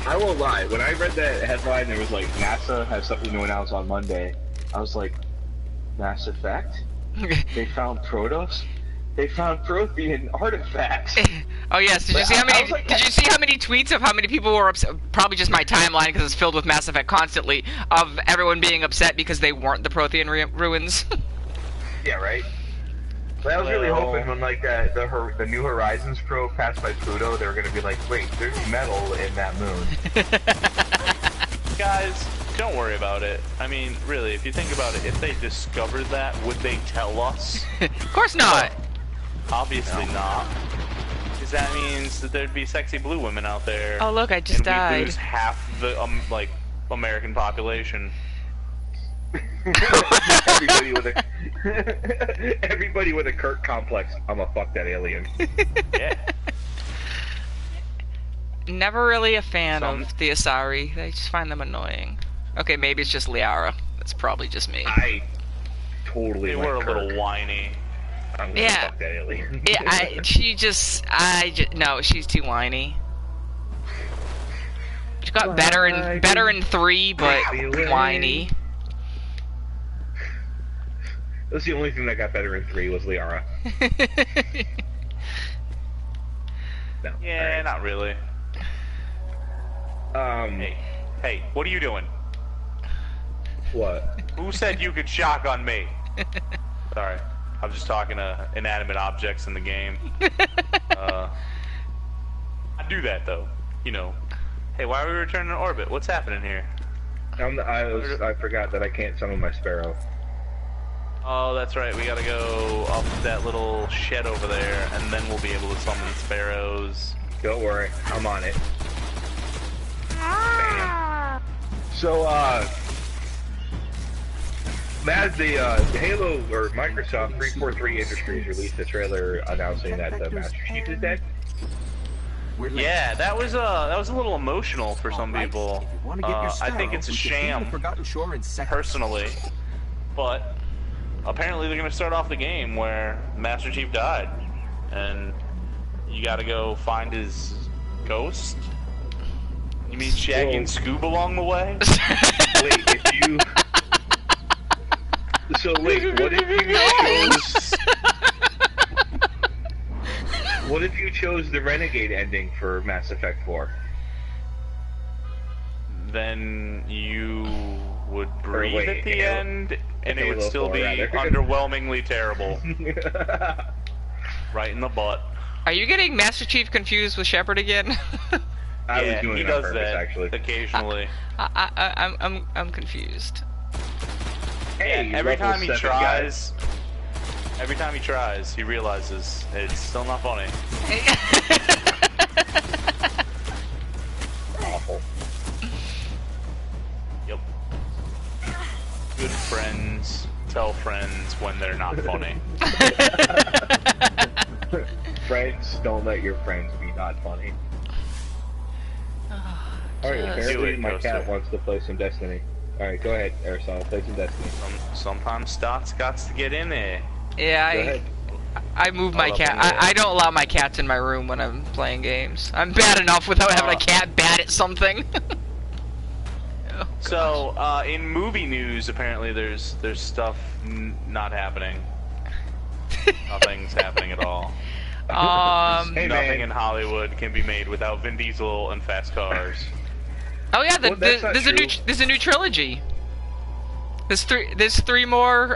Speaker 3: I won't lie, when I read that headline, there was like, NASA has something to announce on Monday. I was like, Mass Effect? They found Protoss? They found Prothean artifacts.
Speaker 8: Oh yes, did you
Speaker 3: But
Speaker 8: see how
Speaker 3: I
Speaker 8: many?
Speaker 3: was like-
Speaker 8: Did you see how many tweets of how many people were upset? Probably just my timeline because it's filled with Mass Effect constantly. Of everyone being upset because they weren't the Prothean ruins.
Speaker 3: Yeah, right? But I was really
Speaker 6: Well-
Speaker 3: hoping when like the New Horizons probe passed by Pluto, they were gonna be like, wait, there's metal in that moon.
Speaker 6: Guys, don't worry about it. I mean, really, if you think about it, if they discovered that, would they tell us?
Speaker 8: Of course not.
Speaker 6: Obviously not. Because that means that there'd be sexy blue women out there.
Speaker 8: Oh look, I just
Speaker 6: and
Speaker 8: died.
Speaker 6: we'd lose half the like American population.
Speaker 3: everybody with a everybody with a Kirk complex. I'm gonna fuck that alien.
Speaker 6: Yeah.
Speaker 8: Never really a fan of the Asari. I just find them annoying. Okay, maybe it's just Liara. That's probably just me.
Speaker 3: I totally.
Speaker 6: They
Speaker 3: went
Speaker 6: were a
Speaker 3: Kirk.
Speaker 6: little whiny.
Speaker 3: I'm gonna fuck that alien.
Speaker 8: Yeah, no, she's too whiny. She got better in 3, but whiny.
Speaker 3: That's the only thing that got better in 3 was Liara. No.
Speaker 6: Yeah,
Speaker 3: right.
Speaker 6: not really. Hey, what are you doing?
Speaker 3: What?
Speaker 6: Who said you could shotgun me? Sorry, I was just talking to inanimate objects in the game. I do that though, you know. Hey, why are we returning to orbit? What's happening here?
Speaker 3: I forgot that I can't summon my sparrow.
Speaker 6: Oh, that's right. We gotta go up that little shed over there, and then we'll be able to summon sparrows.
Speaker 3: Don't worry, I'm on it. Bam. So, Matt, the Halo or Microsoft 343 Industries released a trailer announcing that the Master Chief is dead.
Speaker 6: Yeah, that was a little emotional for some people. I think it's a sham, personally, but apparently they're gonna start off the game where Master Chief died, and you gotta go find his ghost. You meet Shaggy and Scoob along the way?
Speaker 3: Wait, if you... So wait, what if you chose... What if you chose the Renegade ending for Mass Effect 4?
Speaker 6: Then you would breathe
Speaker 3: wait,
Speaker 6: at the
Speaker 3: Halo-
Speaker 6: end, and it
Speaker 3: Halo
Speaker 6: would still
Speaker 3: 4,
Speaker 6: be
Speaker 3: rather.
Speaker 6: underwhelmingly terrible. Right in the butt.
Speaker 8: Are you getting Master Chief confused with Shepard again?
Speaker 3: I was
Speaker 6: Yeah,
Speaker 3: doing
Speaker 6: he
Speaker 3: it on
Speaker 6: does
Speaker 3: purpose,
Speaker 6: that
Speaker 3: actually.
Speaker 6: occasionally.
Speaker 8: I'm confused.
Speaker 3: Hey,
Speaker 6: Yeah, every
Speaker 3: level
Speaker 6: time he
Speaker 3: 7
Speaker 6: tries, he realizes it's still not funny.
Speaker 3: Awful.
Speaker 6: Yep. Good friends tell friends when they're not funny.
Speaker 3: Friends, don't let your friends be not funny. Alright, apparently my cat wants to play some Destiny. Alright, go ahead, Aerosol, play some Destiny.
Speaker 6: Sometimes Stot's got to get in there.
Speaker 8: Yeah, I move my cat. I don't allow my cats in my room when I'm playing games. I'm bad enough without having a cat bad at something. Oh,
Speaker 6: so, in movie news, apparently there's stuff not happening. Nothing's happening at all.
Speaker 3: Hey,
Speaker 6: Nothing
Speaker 3: man.
Speaker 6: in Hollywood can be made without Vin Diesel and fast cars.
Speaker 8: Oh yeah,
Speaker 3: Well, that's not true.
Speaker 8: there's a new trilogy. There's three more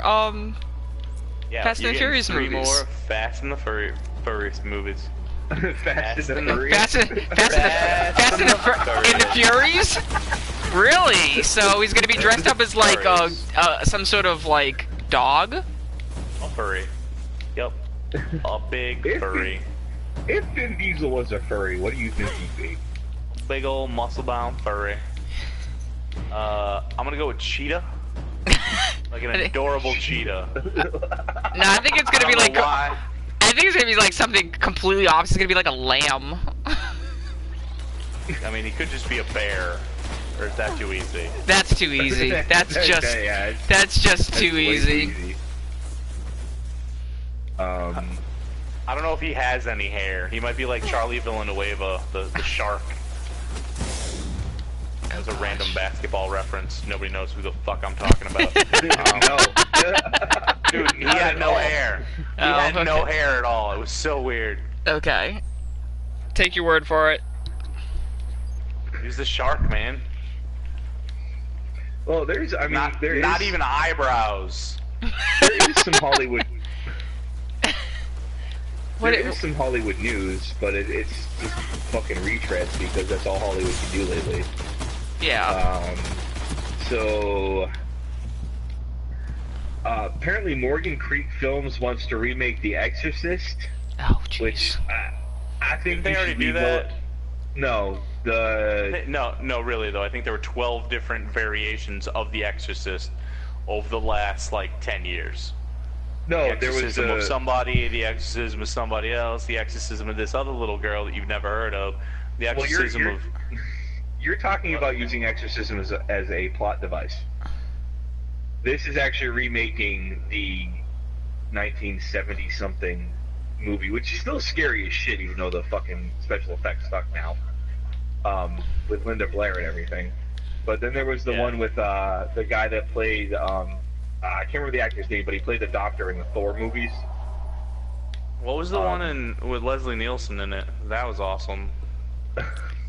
Speaker 6: Yeah,
Speaker 8: Fast
Speaker 6: you're
Speaker 8: and
Speaker 6: getting
Speaker 8: Furious
Speaker 6: three
Speaker 8: movies.
Speaker 6: more Fast and the Furious movies.
Speaker 3: Fast and the Furious.
Speaker 8: Fast and the Furies. Really? So he's gonna be dressed up as like some sort of like dog?
Speaker 6: A furry. Yep. A big furry.
Speaker 3: If Vin Diesel was a furry, what do you think he'd be?
Speaker 6: Big old muscle-bound furry. I'm gonna go with cheetah. Like an adorable cheetah.
Speaker 8: No, I think it's gonna be like.
Speaker 6: Why?
Speaker 8: I think it's gonna be like something completely opposite. It's gonna be like a lamb.
Speaker 6: I mean, he could just be a bear. Or is that too easy?
Speaker 8: That's too easy. That's just.
Speaker 3: Yeah,
Speaker 8: That's just too
Speaker 3: way
Speaker 8: easy.
Speaker 6: I don't know if he has any hair. He might be like Charlie Villanueva, the shark. That was a random basketball reference. Nobody knows who the fuck I'm talking about. Dude, he had no hair. He had no hair at all. It was so weird.
Speaker 8: Okay. Take your word for it.
Speaker 6: He was the shark, man.
Speaker 3: Well, there's, I mean,
Speaker 6: not even eyebrows.
Speaker 3: There is some Hollywood.
Speaker 8: What
Speaker 3: There is some Hollywood news, but it's just fucking retreads because that's all Hollywood can do lately.
Speaker 8: Yeah.
Speaker 3: So apparently Morgan Creek Films wants to remake The Exorcist,
Speaker 1: Oh, jeez.
Speaker 3: which I think
Speaker 6: Didn't they
Speaker 3: you
Speaker 6: already
Speaker 3: should
Speaker 6: do
Speaker 3: leave
Speaker 6: that?
Speaker 3: No, the
Speaker 6: No, really though. I think there were 12 different variations of The Exorcist over the last like 10 years.
Speaker 3: no,
Speaker 6: The
Speaker 3: there was
Speaker 6: exorcism of somebody, the exorcism of somebody else, the exorcism of this other little girl that you've never heard of, the
Speaker 3: Well,
Speaker 6: exorcism of.
Speaker 3: You're talking about using exorcism as a plot device. This is actually remaking the 1970 something movie, which is still scary as shit, even though the fucking special effects suck now. With Linda Blair and everything. But then there was the one with the guy that played I can't remember the actor's name, but he played the Doctor in the Thor movies.
Speaker 6: What was the one with Leslie Nielsen in it? That was awesome.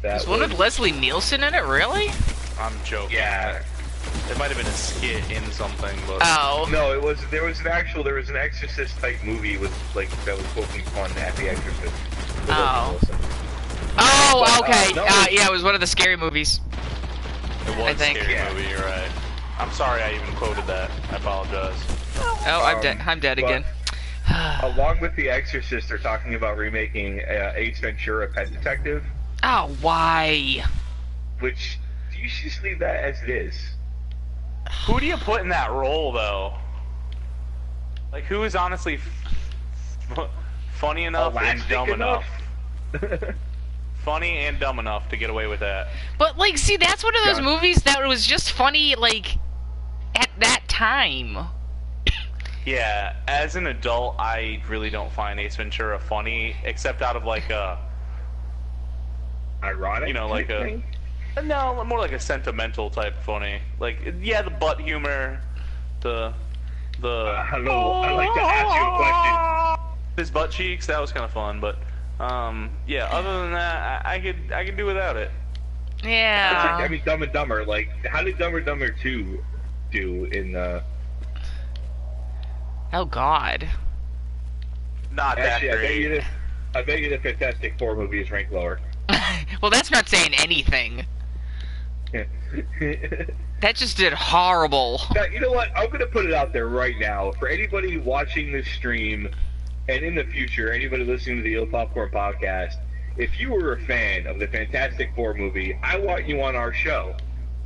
Speaker 8: There's one with Leslie Nielsen in it, really?
Speaker 6: I'm joking.
Speaker 3: Yeah.
Speaker 6: It might have been a skit in something, but
Speaker 8: Oh.
Speaker 3: No, there was an Exorcist type movie with that was poking fun at the Exorcist. with
Speaker 8: Oh.
Speaker 3: Leslie Nielsen.
Speaker 8: Oh,
Speaker 3: But,
Speaker 8: okay.
Speaker 3: no,
Speaker 8: Yeah, it was one of the scary movies.
Speaker 6: it was
Speaker 8: I think.
Speaker 6: a scary
Speaker 3: Yeah.
Speaker 6: movie. You're right. I'm sorry I even quoted that. I apologize.
Speaker 8: Oh, I'm dead. I'm dead
Speaker 3: but-
Speaker 8: again.
Speaker 3: Along with the Exorcist, they're talking about remaking Ace Ventura: Pet Detective,
Speaker 8: Oh, why?
Speaker 3: which you should just leave that as it is.
Speaker 6: Who do you put in that role, though? Like, who is honestly funny enough and
Speaker 3: Elastic
Speaker 6: dumb
Speaker 3: enough?
Speaker 6: enough? Funny and dumb enough to get away with that.
Speaker 8: But, like, see, that's one of those
Speaker 3: Yeah.
Speaker 8: movies that was just funny, like, at that time.
Speaker 6: Yeah, as an adult, I really don't find Ace Ventura funny, except out of like a,
Speaker 3: Ironic,
Speaker 6: you know, like
Speaker 3: type
Speaker 6: a,
Speaker 3: thing?
Speaker 6: no, more like a sentimental type funny. Like, yeah, the butt humor, the,
Speaker 3: Hello, I'd like to ask you a question.
Speaker 6: his butt cheeks, that was kind of fun, but, yeah, other than that, I could do without it.
Speaker 8: Yeah.
Speaker 3: I mean, Dumb and Dumber. Like, how did Dumb and Dumber 2 do in the?
Speaker 8: Oh, God.
Speaker 6: Not that
Speaker 3: Actually,
Speaker 6: great.
Speaker 3: I bet you the Fantastic Four movie is ranked lower.
Speaker 8: Well, that's not saying anything. That just did horrible.
Speaker 3: Now, you know what? I'm going to put it out there right now. For anybody watching this stream, and in the future, anybody listening to the Ill Popcorn podcast, if you were a fan of the Fantastic Four movie, I want you on our show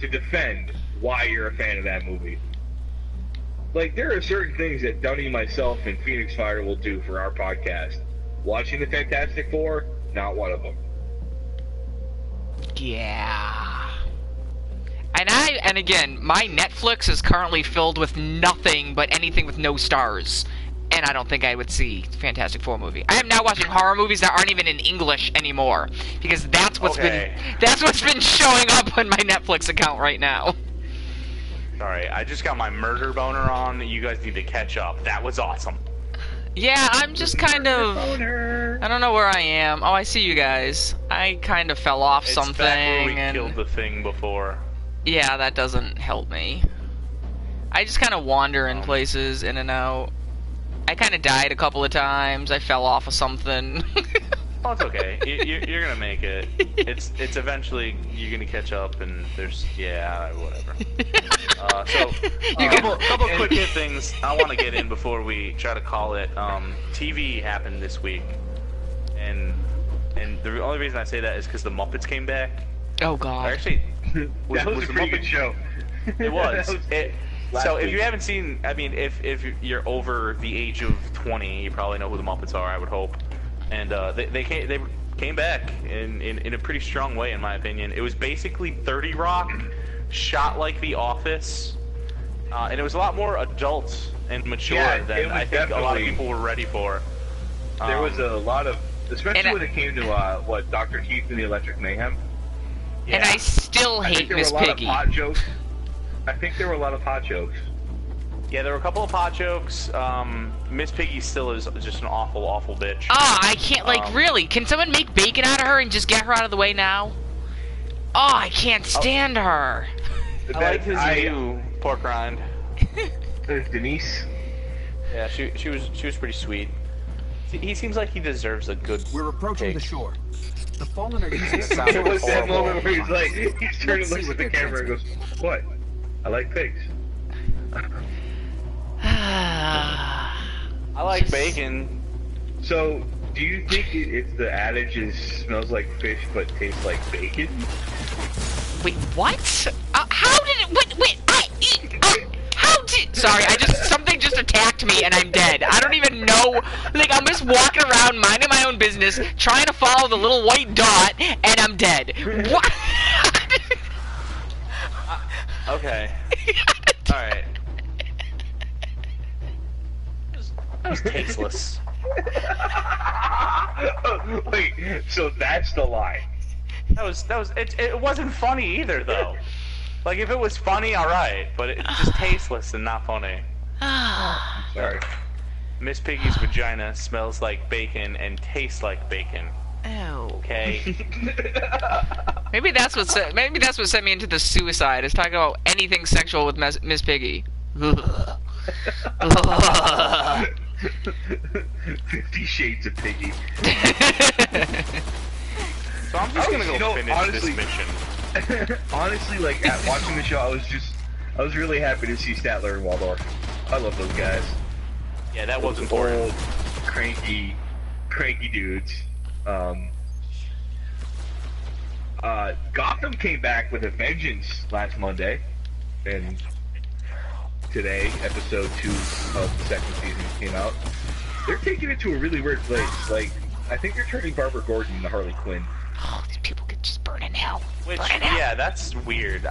Speaker 3: to defend why you're a fan of that movie. Like, there are certain things that Dunny, myself, and Phoenix Fire will do for our podcast. Watching the Fantastic Four, not one of them.
Speaker 8: Yeah. And again, my Netflix is currently filled with nothing but anything with no stars. And I don't think I would see Fantastic Four movie. I am now watching horror movies that aren't even in English anymore, because that's what's been showing up on my Netflix account right now.
Speaker 6: Sorry, I just got my murder boner on. You guys need to catch up. That was awesome.
Speaker 8: Yeah, I'm just kind of... I don't know where I am. Oh, I see you guys. I kind of fell off
Speaker 6: It's
Speaker 8: something,
Speaker 6: back where we
Speaker 8: and...
Speaker 6: killed the thing before.
Speaker 8: Yeah, that doesn't help me. I just kind of wander in places, in and out. I kind of died a couple of times. I fell off of something.
Speaker 6: Oh, it's okay. You're gonna make it. It's eventually you're gonna catch up, and there's whatever. Couple quick hit things I want to get in before we try to call it. TV happened this week, and the only reason I say that is because the Muppets came back.
Speaker 8: Oh God.
Speaker 6: Actually,
Speaker 3: That was a
Speaker 6: the
Speaker 3: pretty
Speaker 6: Muppet-
Speaker 3: good show.
Speaker 6: It was.
Speaker 3: Last
Speaker 6: So if
Speaker 3: week.
Speaker 6: you haven't seen, I mean, if you're over the age of 20, you probably know who the Muppets are. I would hope. And they came back in a pretty strong way, in my opinion. It was basically 30 Rock, shot like The Office, and it was a lot more adult and mature
Speaker 3: Yeah, it
Speaker 6: than
Speaker 3: was
Speaker 6: I think a lot of
Speaker 3: definitely-
Speaker 6: people were ready for.
Speaker 3: There was a lot of, especially
Speaker 8: And
Speaker 3: when it came to Dr. Keith and the Electric Mayhem.
Speaker 8: And I still
Speaker 3: I think
Speaker 8: hate
Speaker 3: there were
Speaker 8: Miss
Speaker 3: a lot
Speaker 8: Piggy.
Speaker 3: of pot jokes. I think there were a lot of pot jokes.
Speaker 6: Yeah, there were a couple of pot jokes. Miss Piggy still is just an awful, awful bitch.
Speaker 8: Oh, I can't, really? Can someone make bacon out of her and just get her out of the way now? Oh, I can't stand her.
Speaker 6: I like his new pork rind.
Speaker 3: Denise.
Speaker 6: Yeah, she was pretty sweet. He seems like he deserves a good.
Speaker 5: We're approaching
Speaker 6: pig.
Speaker 5: the shore. The fallen are using
Speaker 6: That sounded
Speaker 3: There was that
Speaker 6: horrible.
Speaker 3: moment where he's like, he's turning,
Speaker 5: Let's see
Speaker 3: looks
Speaker 5: what
Speaker 3: at the
Speaker 5: they're
Speaker 3: camera and goes, "What? I like pigs."
Speaker 6: I like bacon.
Speaker 3: So, do you think it's the adage is smells like fish but tastes like bacon?
Speaker 8: Wait, what? How did it? Wait, how did? Sorry, something just attacked me and I'm dead. I don't even know. Like, I'm just walking around minding my own business, trying to follow the little white dot, and I'm dead. What?
Speaker 6: Okay. Alright. That was tasteless.
Speaker 3: Wait, so that's the lie.
Speaker 6: It wasn't funny either, though. Like, if it was funny, alright, but it's just tasteless and not funny.
Speaker 3: Sorry.
Speaker 6: Miss Piggy's vagina smells like bacon and tastes like bacon.
Speaker 8: Ew.
Speaker 6: Okay.
Speaker 8: Maybe that's what sent me into the suicide. Is talking about anything sexual with Miss Piggy.
Speaker 3: 50 Shades of Piggy.
Speaker 6: So I'm just gonna go finish
Speaker 3: honestly,
Speaker 6: this mission.
Speaker 3: Honestly, like, at watching the show, I was really happy to see Statler and Waldorf. I love those guys.
Speaker 6: Yeah, that was important.
Speaker 3: Old, cranky dudes. Gotham came back with a vengeance last Monday, and today, episode 2 of the second season came out. They're taking it to a really weird place. Like, I think they're turning Barbara Gordon into Harley Quinn.
Speaker 8: Oh, these people could just burn in hell.
Speaker 6: Which, yeah, that's weird.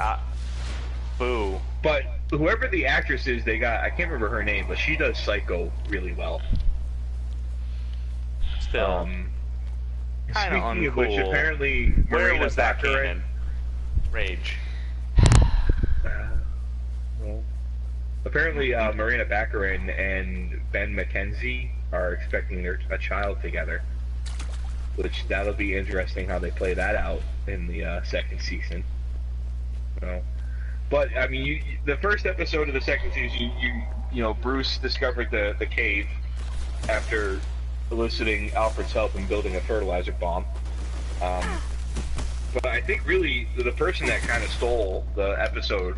Speaker 6: Boo.
Speaker 3: But whoever the actress is they got, I can't remember her name, but she does Psycho really well.
Speaker 6: Still, kind of uncool.
Speaker 3: Speaking of which, apparently
Speaker 6: Where
Speaker 3: Marina
Speaker 6: was that
Speaker 3: Baccarin,
Speaker 6: canon? Rage.
Speaker 3: well, apparently Marina Baccarin and Ben McKenzie are expecting a child together. Which, that'll be interesting how they play that out in the second season. But, I mean, the first episode of the second season, you know, Bruce discovered the cave after eliciting Alfred's help in building a fertilizer bomb. But I think really the person that kind of stole the episode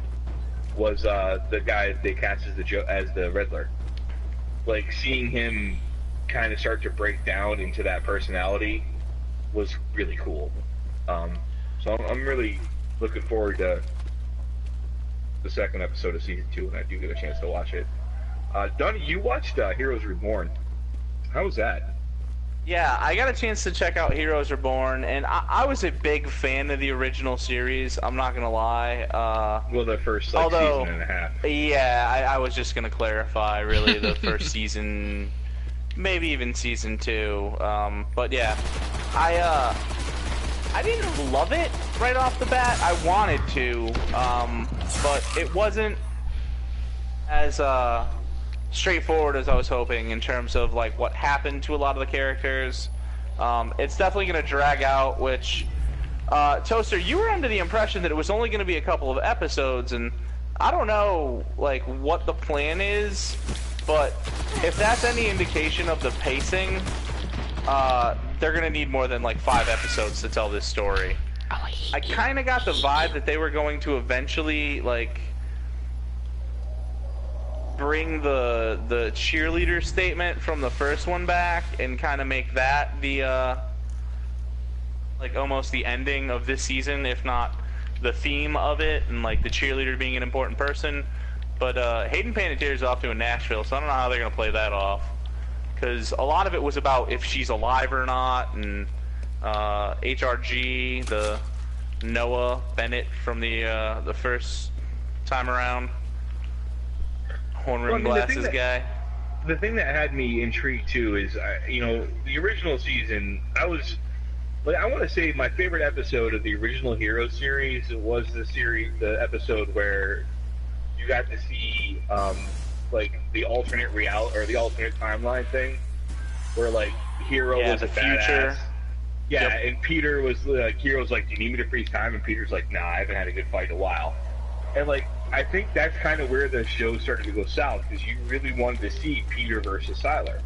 Speaker 3: was the guy they cast as the Riddler. Like, seeing him kind of start to break down into that personality was really cool. So I'm really looking forward to the second episode of season 2 when I do get a chance to watch it. Donnie, you watched Heroes Reborn. How was that?
Speaker 6: Yeah, I got a chance to check out Heroes Reborn, and I was a big fan of the original series, I'm not gonna lie.
Speaker 3: Well, the first season and a half.
Speaker 6: Yeah, I was just gonna clarify, really, the first season, maybe even season 2. But yeah, I didn't love it right off the bat. I wanted to, but it wasn't as straightforward as I was hoping in terms of like what happened to a lot of the characters. It's definitely going to drag out, which Toaster, you were under the impression that it was only going to be a couple of episodes, and I don't know like what the plan is, but if that's any indication of the pacing, they're going to need more than like 5 episodes to tell this story. I kind of got the vibe that they were going to eventually like bring the cheerleader statement from the first one back and kind of make that the like almost the ending of this season, if not the theme of it, and like the cheerleader being an important person. But Hayden Panettiere is off to Nashville, so I don't know how they're gonna play that off, because a lot of it was about if she's alive or not, and HRG, the Noah Bennett from the first time around. Horn-rimmed glasses guy.
Speaker 3: The thing that had me intrigued too is, you know, the original season. I want to say my favorite episode of the original Hero series was the episode where you got to see like the alternate reality or the alternate timeline thing, where like Hero was a badass. Yeah, yep. And Peter was like, Hero's like, "Do you need me to freeze time?" And Peter's like, "Nah, I haven't had a good fight in a while." And like, I think that's kind of where the show started to go south, because you really wanted to see Peter versus Sylar.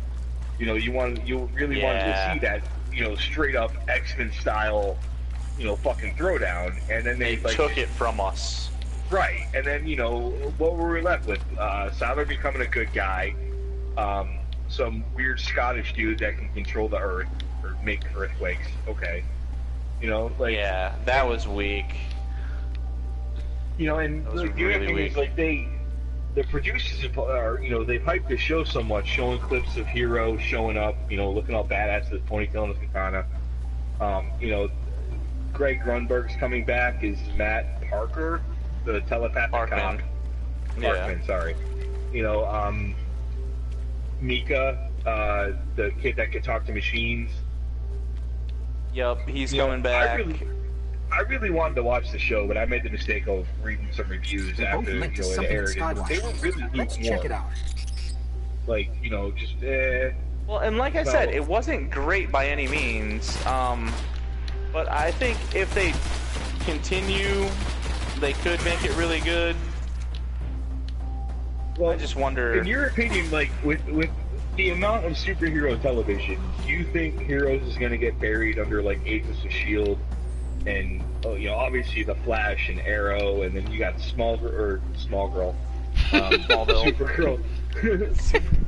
Speaker 3: You know, you really wanted to see that, you know, straight up X-Men style, you know, fucking throwdown. And then they like,
Speaker 6: took it from us.
Speaker 3: Right. And then, you know, what were we left with? Sylar becoming a good guy, some weird Scottish dude that can control the earth or make earthquakes. Okay, you know, like
Speaker 6: Yeah, that was weak.
Speaker 3: you know, and
Speaker 6: That was
Speaker 3: like, the other
Speaker 6: really
Speaker 3: thing is
Speaker 6: weak.
Speaker 3: like the producers are, you know, they've hyped the show so much, showing clips of Hero showing up, you know, looking all badass with his ponytail and his katana. You know, Greg Grunberg's coming back is Matt Parker, the telepathic cop.
Speaker 6: Parkman.
Speaker 3: Parkman, sorry. You know, Mika, the kid that could talk to machines.
Speaker 6: Yep, he's
Speaker 3: You know,
Speaker 6: coming back.
Speaker 3: I really wanted to watch the show, but I made the mistake of reading some reviews
Speaker 5: They both
Speaker 3: after,
Speaker 5: led to
Speaker 3: you know, it
Speaker 5: something
Speaker 3: aired.
Speaker 5: in Skywatch.
Speaker 3: They were really
Speaker 5: Let's check
Speaker 3: lukewarm.
Speaker 5: it out.
Speaker 3: Like, you know, just
Speaker 6: Well, and like I
Speaker 3: So-
Speaker 6: said, it wasn't great by any means. But I think if they continue, they could make it really good.
Speaker 3: Well,
Speaker 6: I just wonder.
Speaker 3: in your opinion, like with the amount of superhero television, do you think Heroes is going to get buried under like Agents of Shield, and you know, obviously the Flash and Arrow, and then you got Smallville,
Speaker 6: Smallville.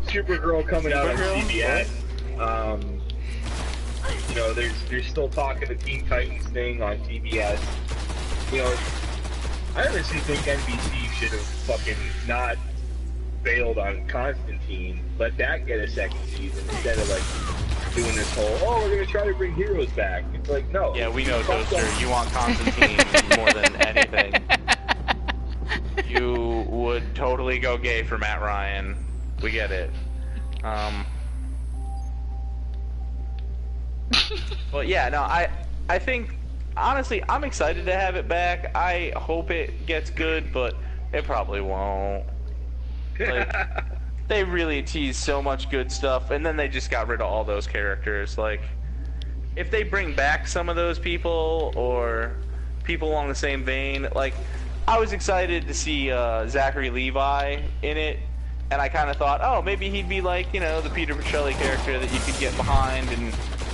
Speaker 3: Supergirl coming out on
Speaker 6: Supergirl?
Speaker 3: CBS. You know, there's still talk of the Teen Titans thing on TBS. You know, I honestly think NBC should have fucking not bailed on Constantine, let that get a second season instead of like doing this whole, oh, we're gonna try to bring Heroes back. It's like, no.
Speaker 6: Yeah, we know,
Speaker 3: Fuck
Speaker 6: Toaster.
Speaker 3: that.
Speaker 6: You want Constantine more than anything. You would totally go gay for Matt Ryan. We get it. But yeah, no, I think honestly, I'm excited to have it back. I hope it gets good, but it probably won't. Like, they really teased so much good stuff, and then they just got rid of all those characters. Like, if they bring back some of those people, or people along the same vein, like, I was excited to see Zachary Levi in it, and I kind of thought, oh, maybe he'd be like, you know, the Peter Petrelli character that you could get behind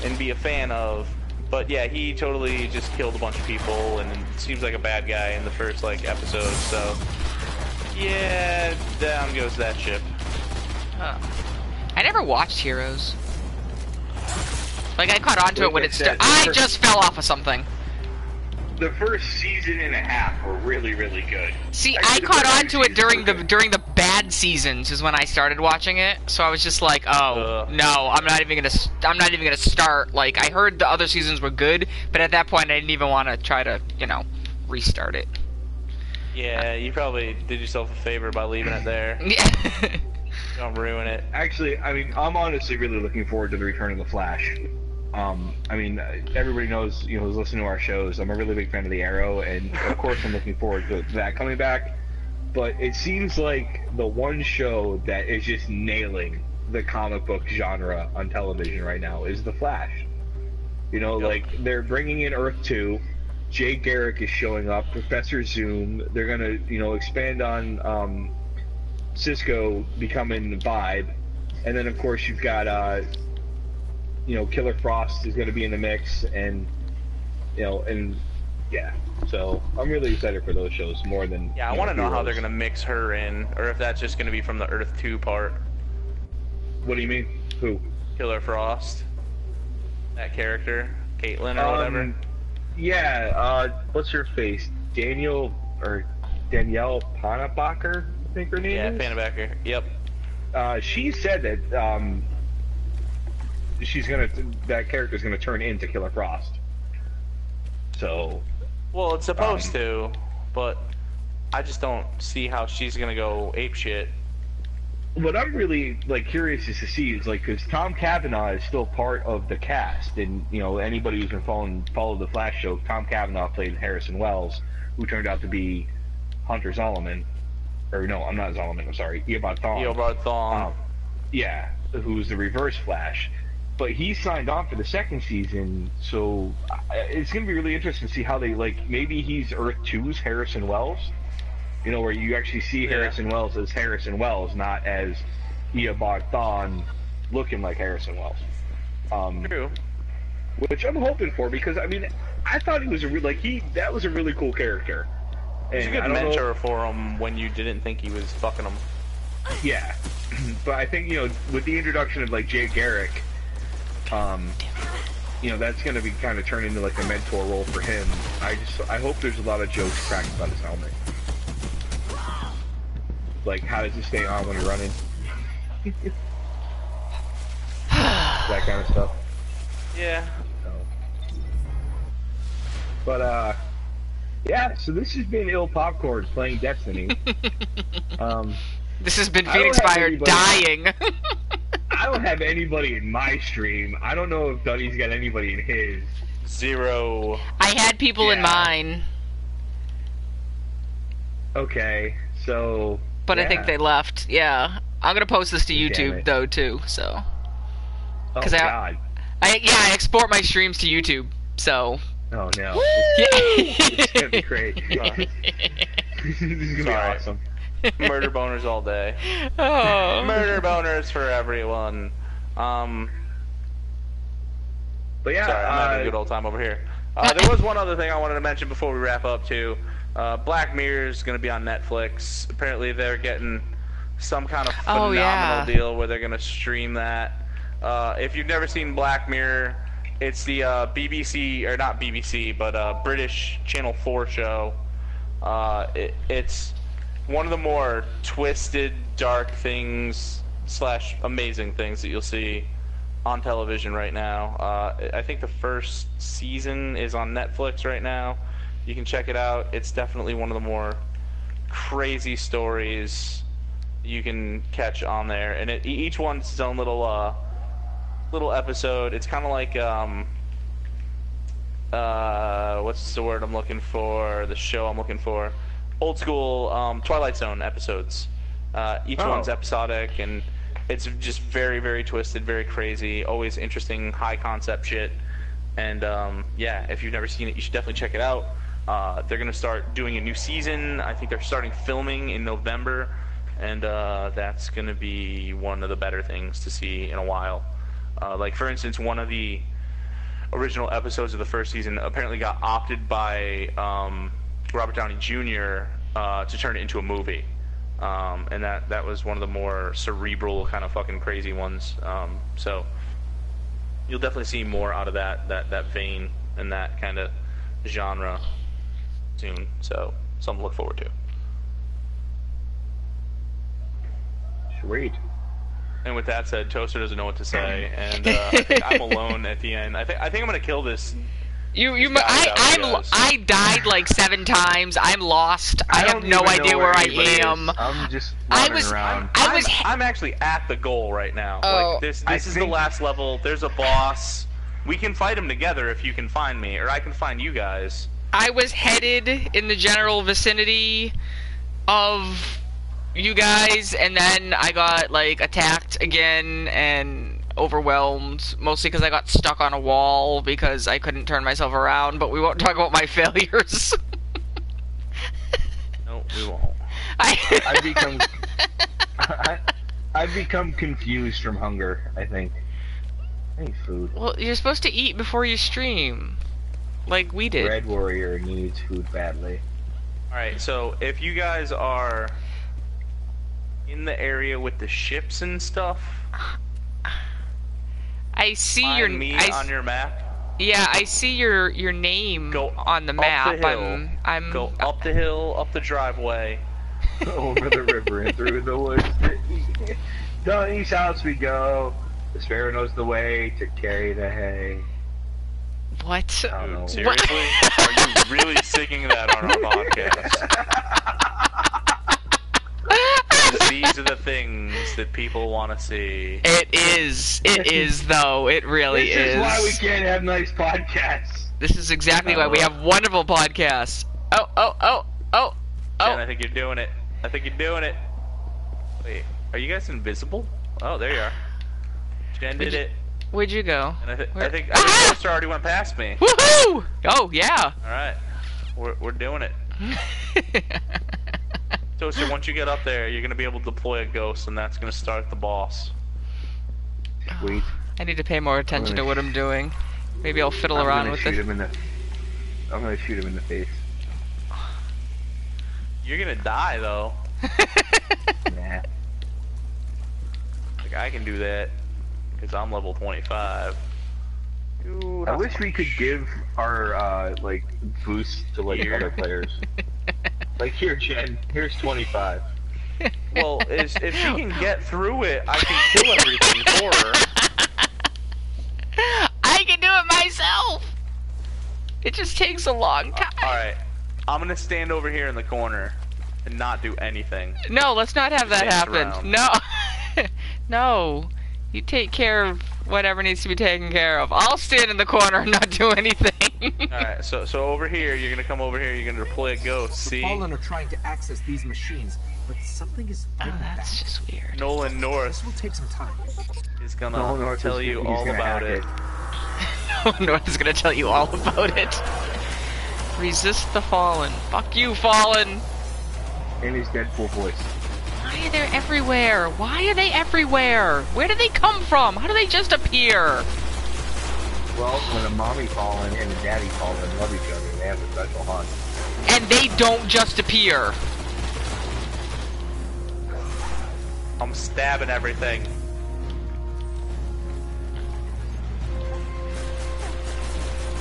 Speaker 6: and be a fan of. But yeah, he totally just killed a bunch of people, and seems like a bad guy in the first, like, episode, so... Yeah, down goes that ship.
Speaker 8: I never watched Heroes. Like, I caught on to it when it started.
Speaker 3: Like I said,
Speaker 8: I just fell off of something.
Speaker 3: The first season and a half were really, really good.
Speaker 8: See,
Speaker 3: Actually,
Speaker 8: I
Speaker 3: the
Speaker 8: caught
Speaker 3: first
Speaker 8: on to it
Speaker 3: season were good.
Speaker 8: during the bad seasons is when I started watching it. So I was just like, oh no, I'm not even gonna start. Like, I heard the other seasons were good, but at that point I didn't even want to try to, you know, restart it.
Speaker 6: Yeah, you probably did yourself a favor by leaving it there.
Speaker 8: Yeah.
Speaker 6: Don't ruin it.
Speaker 3: Actually, I mean, I'm honestly really looking forward to the return of the Flash. I mean, everybody knows, you know, who's listening to our shows, I'm a really big fan of the Arrow, and of course I'm looking forward to that coming back. But it seems like the one show that is just nailing the comic book genre on television right now is the Flash. You know,
Speaker 6: Yep.
Speaker 3: like, they're bringing in Earth 2. Jay Garrick is showing up. Professor Zoom. They're gonna, you know, expand on Cisco becoming Vibe, and then of course you've got, you know, Killer Frost is gonna be in the mix, and you know, and yeah. So I'm really excited for those shows more than.
Speaker 6: Yeah, I want to know how they're gonna mix her in, or if that's just gonna be from the Earth 2 part.
Speaker 3: What do you mean? Who?
Speaker 6: Killer Frost. That character, Caitlyn or whatever.
Speaker 3: Yeah. What's her face? Danielle Panabacher, I think her name
Speaker 6: Yeah,
Speaker 3: is.
Speaker 6: Panabacker. Yep.
Speaker 3: She said that that character's gonna turn into Killer Frost. So.
Speaker 6: Well, it's supposed to, but I just don't see how she's gonna go apeshit.
Speaker 3: What I'm really curious is to see is because Tom Cavanaugh is still part of the cast, and you know, anybody who's been followed the Flash show, Tom Cavanaugh played Harrison Wells, who turned out to be Hunter Zolomon, or no, I'm not Zolomon. I'm sorry, Eobard Thawne.
Speaker 6: Eobard Thawne.
Speaker 3: Yeah, who's the Reverse Flash, but he signed on for the second season, so it's gonna be really interesting to see how they maybe he's Earth 2's Harrison Wells. You know, where you actually see Harrison Wells as Harrison Wells, not as Eobard Thawne looking like Harrison Wells.
Speaker 6: True.
Speaker 3: Which I'm hoping for, because I mean, I thought he was that was a really cool character.
Speaker 6: He's a
Speaker 3: And
Speaker 6: good
Speaker 3: I don't know-
Speaker 6: mentor for him when you didn't think he was fucking him.
Speaker 3: Yeah, but I think with the introduction of like Jay Garrick, that's going to be kind of turned into like a mentor role for him. I hope there's a lot of jokes cracked about his helmet, like how does it stay on when you're running, that kind of stuff.
Speaker 6: Yeah.
Speaker 3: So. But yeah. So this has been Ill Popcorn playing Destiny.
Speaker 8: This has been Phoenix Fire dying.
Speaker 3: I don't have anybody in my stream. I don't know if Dunny's got anybody in his.
Speaker 6: 0.
Speaker 8: I had people in mine.
Speaker 3: Okay, so...
Speaker 8: But I think they left, yeah. I'm gonna post this to YouTube, though, too, so...
Speaker 3: Oh, God.
Speaker 8: I export my streams to YouTube, so...
Speaker 3: Oh, no. It's gonna be great. This is gonna be awesome.
Speaker 6: Murder boners all day.
Speaker 8: Oh.
Speaker 6: Murder boners for everyone.
Speaker 3: But yeah,
Speaker 6: sorry, I'm having a good old time over here. There was one other thing I wanted to mention before we wrap up too. Black Mirror is going to be on Netflix. Apparently, they're getting some kind of phenomenal deal where they're going to stream that. If you've never seen Black Mirror, it's the BBC, or not BBC, but British Channel 4 show. It's one of the more twisted, dark things / amazing things that you'll see on television right now. I think the first season is on Netflix right now. You can check it out. It's definitely one of the more crazy stories you can catch on there, and each one's its own little episode. It's kind of like what's the word I'm looking for? The show I'm looking for. Old school Twilight Zone episodes. Each one's episodic, and it's just very, very twisted, very crazy, always interesting, high concept shit. And yeah, if you've never seen it, you should definitely check it out. They're gonna start doing a new season. I think they're starting filming in November, and that's gonna be one of the better things to see in a while. Like for instance, one of the original episodes of the first season apparently got opted by Robert Downey Jr. To turn it into a movie, and that was one of the more cerebral, kind of fucking crazy ones. So you'll definitely see more out of that vein and that kind of genre soon. So something to look forward to.
Speaker 3: Sweet.
Speaker 6: And with that said, Toaster doesn't know what to say, and I think I'm alone at the end. I think I'm gonna kill this. I died like 7 times. I'm lost. I have no idea where I am.
Speaker 3: I'm just running around.
Speaker 6: I'm actually at the goal right now.
Speaker 8: Oh.
Speaker 6: Like this is the last level. There's a boss. We can fight him together if you can find me, or I can find you guys.
Speaker 8: I was headed in the general vicinity of you guys, and then I got like attacked again and overwhelmed, mostly because I got stuck on a wall because I couldn't turn myself around. But we won't talk about my failures.
Speaker 6: No, we won't.
Speaker 3: I've become confused from hunger, I think. I need food.
Speaker 8: Well, you're supposed to eat before you stream, like we did.
Speaker 3: Red Warrior needs food badly.
Speaker 6: Alright, so if you guys are in the area with the ships and stuff,
Speaker 8: I see
Speaker 6: on your map.
Speaker 8: Yeah, I see your name on the map.
Speaker 6: Up the hill.
Speaker 8: I'm
Speaker 6: go up the hill, up the driveway,
Speaker 3: over the river and through the woods. Donny's house we go. The sparrow knows the way to carry the hay.
Speaker 8: What?
Speaker 3: I don't know.
Speaker 6: Seriously? Are you really singing that on our podcast? These are the things that people want to see.
Speaker 8: It is though. It really is.
Speaker 3: This is why we can't have nice podcasts.
Speaker 8: This is exactly why we have wonderful podcasts. Oh.
Speaker 6: Jen, I think you're doing it. Wait, are you guys invisible? Oh, there you are. Jen did it.
Speaker 8: Where'd you go?
Speaker 6: And I think Toaster already went past me.
Speaker 8: Woohoo! Oh yeah.
Speaker 6: All right, we're doing it. Toaster, once you get up there, you're gonna be able to deploy a ghost, and that's gonna start the boss.
Speaker 3: Sweet.
Speaker 8: I need to pay more attention to what I'm doing. Maybe I'll fiddle around with it.
Speaker 3: I'm gonna shoot him in the face.
Speaker 6: You're gonna die though.
Speaker 3: Nah.
Speaker 6: Like, I can do that because I'm level 25. Ooh,
Speaker 3: I
Speaker 6: not
Speaker 3: wish
Speaker 6: so
Speaker 3: we could give our like boost to like
Speaker 6: Here.
Speaker 3: other players. Like here, Jen. Here's 25.
Speaker 6: Well, if she can get through it, I can kill everything for her.
Speaker 8: I can do it myself. It just takes a long time.
Speaker 6: Alright, I'm gonna stand over here in the corner and not do anything.
Speaker 8: No, let's not have that
Speaker 6: Dance
Speaker 8: happen.
Speaker 6: around.
Speaker 8: No. No. You take care of whatever needs to be taken care of. I'll stand in the corner and not do anything.
Speaker 6: Alright, so over here, you're gonna come over here, you're gonna deploy a ghost,
Speaker 5: The
Speaker 6: see?
Speaker 5: Fallen are trying to access these machines, but something is
Speaker 8: Oh,
Speaker 5: fighting back.
Speaker 8: that's just weird.
Speaker 6: Nolan North
Speaker 5: This will take some time.
Speaker 6: is gonna
Speaker 3: Nolan North
Speaker 6: tell
Speaker 3: is-
Speaker 6: you
Speaker 3: he's
Speaker 6: all
Speaker 3: gonna
Speaker 6: about
Speaker 3: hack
Speaker 6: it.
Speaker 8: North is gonna tell you all about it. Resist the Fallen. Fuck you, Fallen.
Speaker 3: And his Deadpool voice.
Speaker 8: Why are they everywhere? Why are they everywhere? Where do they come from? How do they just appear?
Speaker 3: Well, when a mommy fallen and a daddy fallen love each other, they have a special hunt.
Speaker 8: And they don't just appear.
Speaker 6: I'm stabbing everything.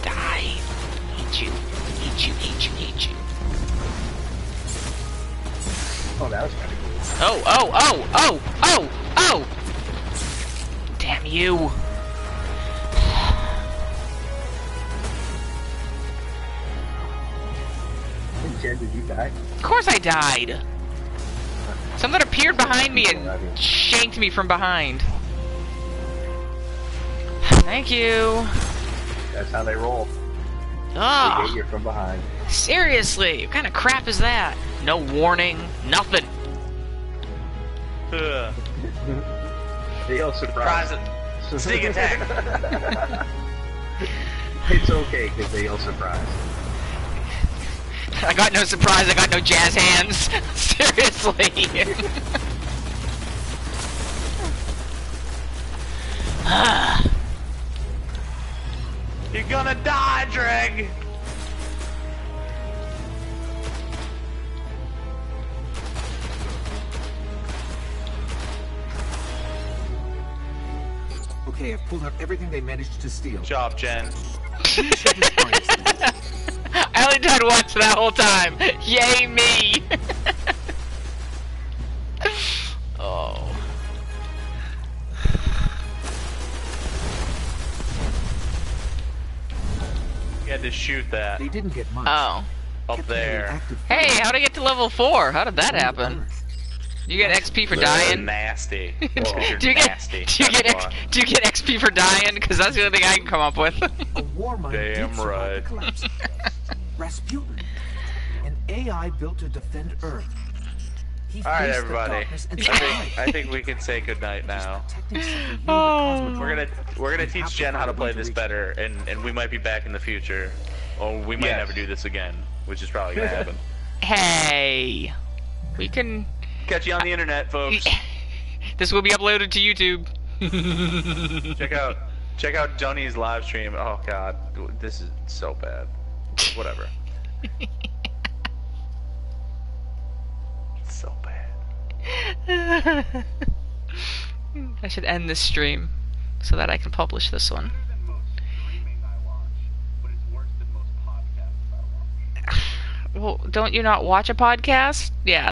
Speaker 8: Die. Eat you. Eat you, eat you, eat you.
Speaker 3: Oh, that was kind of cool.
Speaker 8: Oh, oh, oh, oh, oh, oh! Damn you.
Speaker 3: Hey, Jen, did you die?
Speaker 8: Of course I died. Something appeared behind me and shanked me from behind. Thank you.
Speaker 3: That's how they roll. They
Speaker 8: Ugh.
Speaker 3: get you from behind.
Speaker 8: Seriously, what kind of crap is that? No warning, nothing.
Speaker 6: Ugh.
Speaker 3: They yell surprise.
Speaker 6: Surprise it. Sneak attack.
Speaker 3: It's okay, because they yell surprise.
Speaker 8: I got no surprise, I got no jazz hands. Seriously.
Speaker 6: You're gonna die, Dreg!
Speaker 5: Okay, I've pulled out everything they managed to steal.
Speaker 6: Good job, Jen.
Speaker 8: I only died once that whole time. Yay me. Oh.
Speaker 6: You had to shoot that
Speaker 5: They didn't get much.
Speaker 8: Oh.
Speaker 6: up
Speaker 5: Kept getting
Speaker 6: there.
Speaker 5: active
Speaker 8: Hey, how'd I get to level 4? How did that happen? You get XP for dying?
Speaker 6: Nasty.
Speaker 8: do
Speaker 6: You're
Speaker 8: you get
Speaker 6: nasty.
Speaker 8: do you get
Speaker 6: That's why.
Speaker 8: do you get XP for dying? Because that's the only thing I can come up with.
Speaker 5: A war mine
Speaker 6: Damn
Speaker 5: did survive
Speaker 6: right.
Speaker 5: the collapse. Rasputin, an AI built to defend Earth. He
Speaker 6: All right,
Speaker 5: faced the
Speaker 6: everybody.
Speaker 5: darkness and
Speaker 6: I
Speaker 5: survived.
Speaker 6: think we can say goodnight now.
Speaker 5: Protecting something new, the
Speaker 8: Oh.
Speaker 5: cosmodrome.
Speaker 6: We're gonna
Speaker 5: We
Speaker 6: teach
Speaker 5: have to
Speaker 6: Jen how
Speaker 5: find
Speaker 6: to
Speaker 5: a
Speaker 6: play
Speaker 5: way to
Speaker 6: this
Speaker 5: reach
Speaker 6: better, and we might be back in the future, or we might
Speaker 3: Yes.
Speaker 6: never do this again, which is probably gonna happen.
Speaker 8: Hey. We can
Speaker 6: Catch you on the internet, folks.
Speaker 8: This will be uploaded to YouTube.
Speaker 6: Check out Johnny's live stream. Oh god, this is so bad. Whatever. It's so bad.
Speaker 8: I should end this stream so that I can publish this one.
Speaker 7: Better than most streaming I watch, but it's worse than most podcasts I watch.
Speaker 8: Well, don't you not watch a podcast? Yeah.